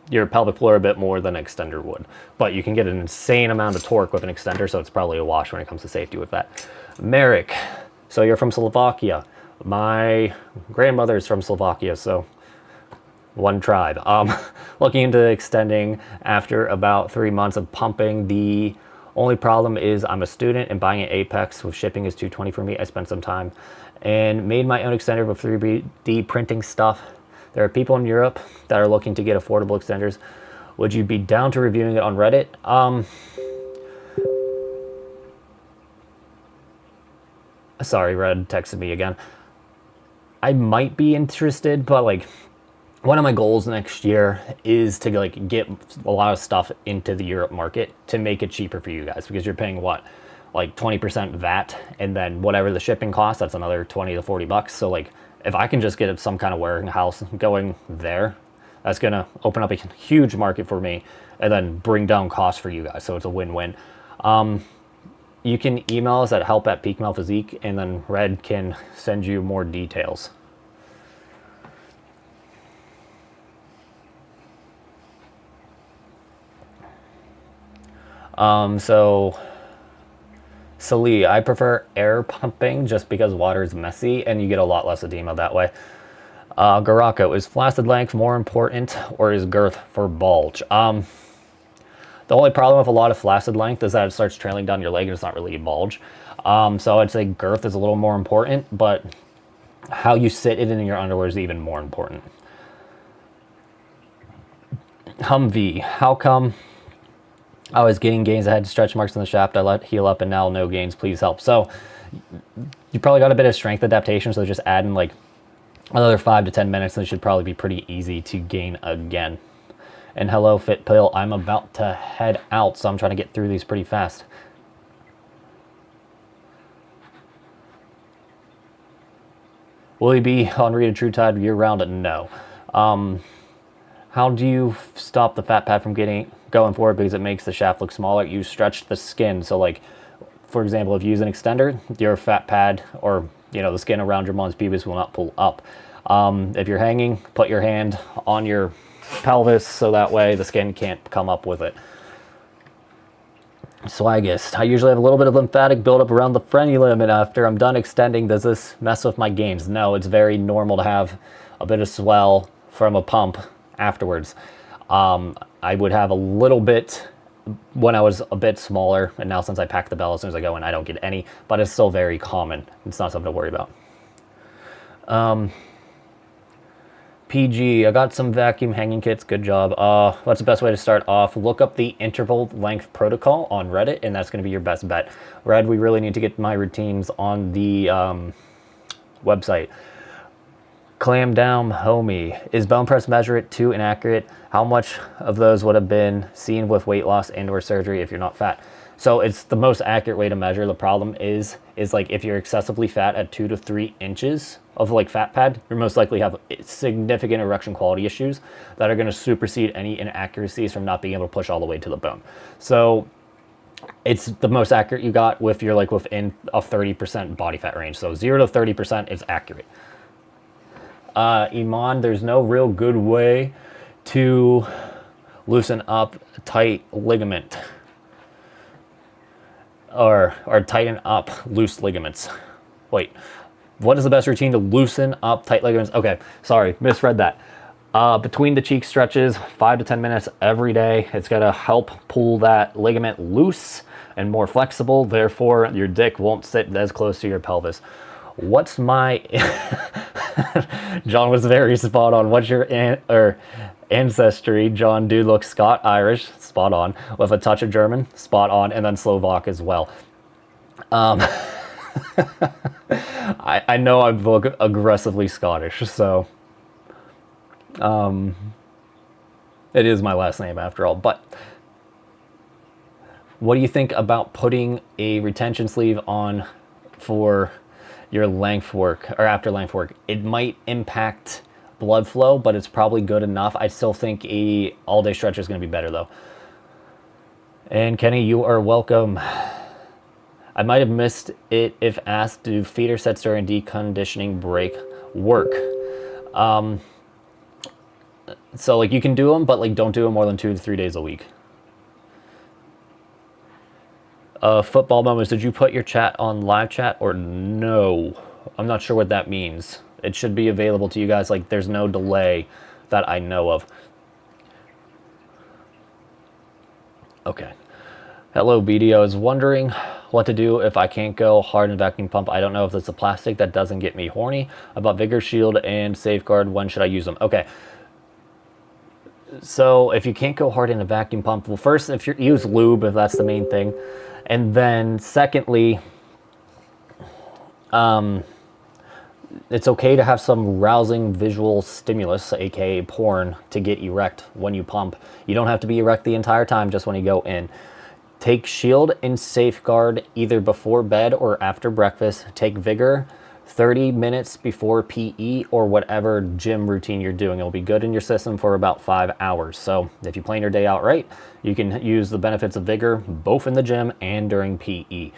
your pelvic floor a bit more than an extender would. But you can get an insane amount of torque with an extender, so it's probably a wash when it comes to safety with that. Merrick, so you're from Slovakia. My grandmother is from Slovakia, so one tribe. Looking into extending after about 3 months of pumping. The only problem is I'm a student and buying an Apex with shipping is $220 for me. I spent some time and made my own extender with 3D printing stuff. There are people in Europe that are looking to get affordable extenders. Would you be down to reviewing it on Reddit? Sorry, Red texted me again. I might be interested, but like, one of my goals next year is to like get a lot of stuff into the Europe market to make it cheaper for you guys, because you're paying what, like 20% VAT, and then whatever the shipping costs, that's another 20 to 40 bucks. So like, if I can just get some kind of warehouse going there, that's gonna open up a huge market for me and then bring down costs for you guys. So it's a win-win. You can email us at help@peakmale-physique, and then Red can send you more details. So Salee, I prefer air pumping just because water is messy and you get a lot less edema that way. Garako, is flaccid length more important or is girth for bulge? The only problem with a lot of flaccid length is that it starts trailing down your leg and it's not really a bulge. So I'd say girth is a little more important, but how you sit it in your underwear is even more important. Humvee, how come I was getting gains? I had stretch marks in the shaft. I let heal up and now no gains. Please help. So you probably got a bit of strength adaptation. So just add in like another 5 to 10 minutes and it should probably be pretty easy to gain again. And hello, Fit Pill. I'm about to head out, so I'm trying to get through these pretty fast. Will you be on Rita True Tide year round? No. How do you stop the fat pad from going forward because it makes the shaft look smaller? You stretch the skin. So like, for example, if you use an extender, your fat pad or the skin around your mons pubis will not pull up. If you're hanging, put your hand on your pelvis so that way the skin can't come up with it. Swaggist, I usually have a little bit of lymphatic buildup around the frenulum, and after I'm done extending, does this mess with my gains? No, it's very normal to have a bit of swell from a pump afterwards. I would have a little bit when I was a bit smaller, and now since I pack the bell as soon as I go in, I don't get any, but it's still very common. It's not something to worry about. PG, I got some vacuum hanging kits. Good job. What's the best way to start off? Look up the interval length protocol on Reddit, and that's going to be your best bet. Red, we really need to get my routines on the website. Clam down, homie. Is bone press measure it too inaccurate? How much of those would have been seen with weight loss and or surgery if you're not fat? So it's the most accurate way to measure. The problem is like if you're excessively fat at 2 to 3 inches of like fat pad, you're most likely have significant erection quality issues that are going to supersede any inaccuracies from not being able to push all the way to the bone. So it's the most accurate you got if you're like within a 30% body fat range. So 0 to 30% is accurate. Iman, there's no real good way to loosen up tight ligament or tighten up loose ligaments. Wait, what is the best routine to loosen up tight ligaments? Okay, sorry, misread that. Between the cheek stretches, 5 to 10 minutes every day. It's gonna help pull that ligament loose and more flexible. Therefore, your dick won't sit as close to your pelvis. What's my... John was very spot on. What's your ancestry? John, dude looks Scot-Irish, spot on. With a touch of German, spot on. And then Slovak as well. I know I look aggressively Scottish, so... it is my last name after all. But what do you think about putting a retention sleeve on for your length work or after length work? It might impact blood flow, but it's probably good enough. I still think a all-day stretcher is going to be better though. And Kenny, you are welcome. I might have missed it if asked, do feeder sets during deconditioning break work? So like you can do them, but like don't do them more than 2 to 3 days a week. Football moments, did you put your chat on live chat or no? I'm not sure what that means. It should be available to you guys. Like there's no delay that I know of. Okay. Hello, BD. I was wondering what to do if I can't go hard in vacuum pump. I don't know if it's a plastic that doesn't get me horny. About Vigor Shield and Safeguard, when should I use them? Okay. So if you can't go hard in a vacuum pump, well, first, if you use lube, if that's the main thing. And then secondly, it's okay to have some rousing visual stimulus, aka porn, to get erect when you pump. You don't have to be erect the entire time, just when you go in. Take Shield and Safeguard either before bed or after breakfast. Take Vigor 30 minutes before PE or whatever gym routine you're doing. It'll be good in your system for about 5 hours. So if you plan your day out right, you can use the benefits of Vigor both in the gym and during PE.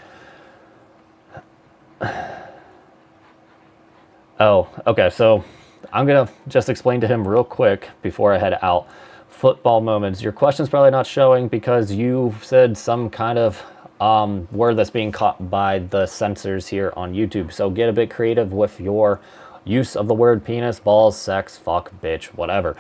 Oh, okay, so I'm gonna just explain to him real quick before I head out. Football moments. Your question's probably not showing because you said some kind of word that's being caught by the censors here on YouTube. So get a bit creative with your use of the word penis, balls, sex, fuck, bitch, whatever.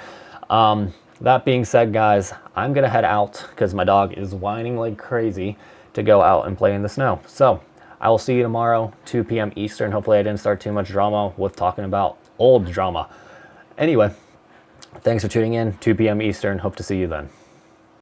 That being said, guys, I'm gonna head out because my dog is whining like crazy to go out and play in the snow. So I will see you tomorrow, 2 p.m. Eastern. Hopefully I didn't start too much drama with talking about old drama. Anyway, thanks for tuning in, 2 p.m. Eastern. Hope to see you then.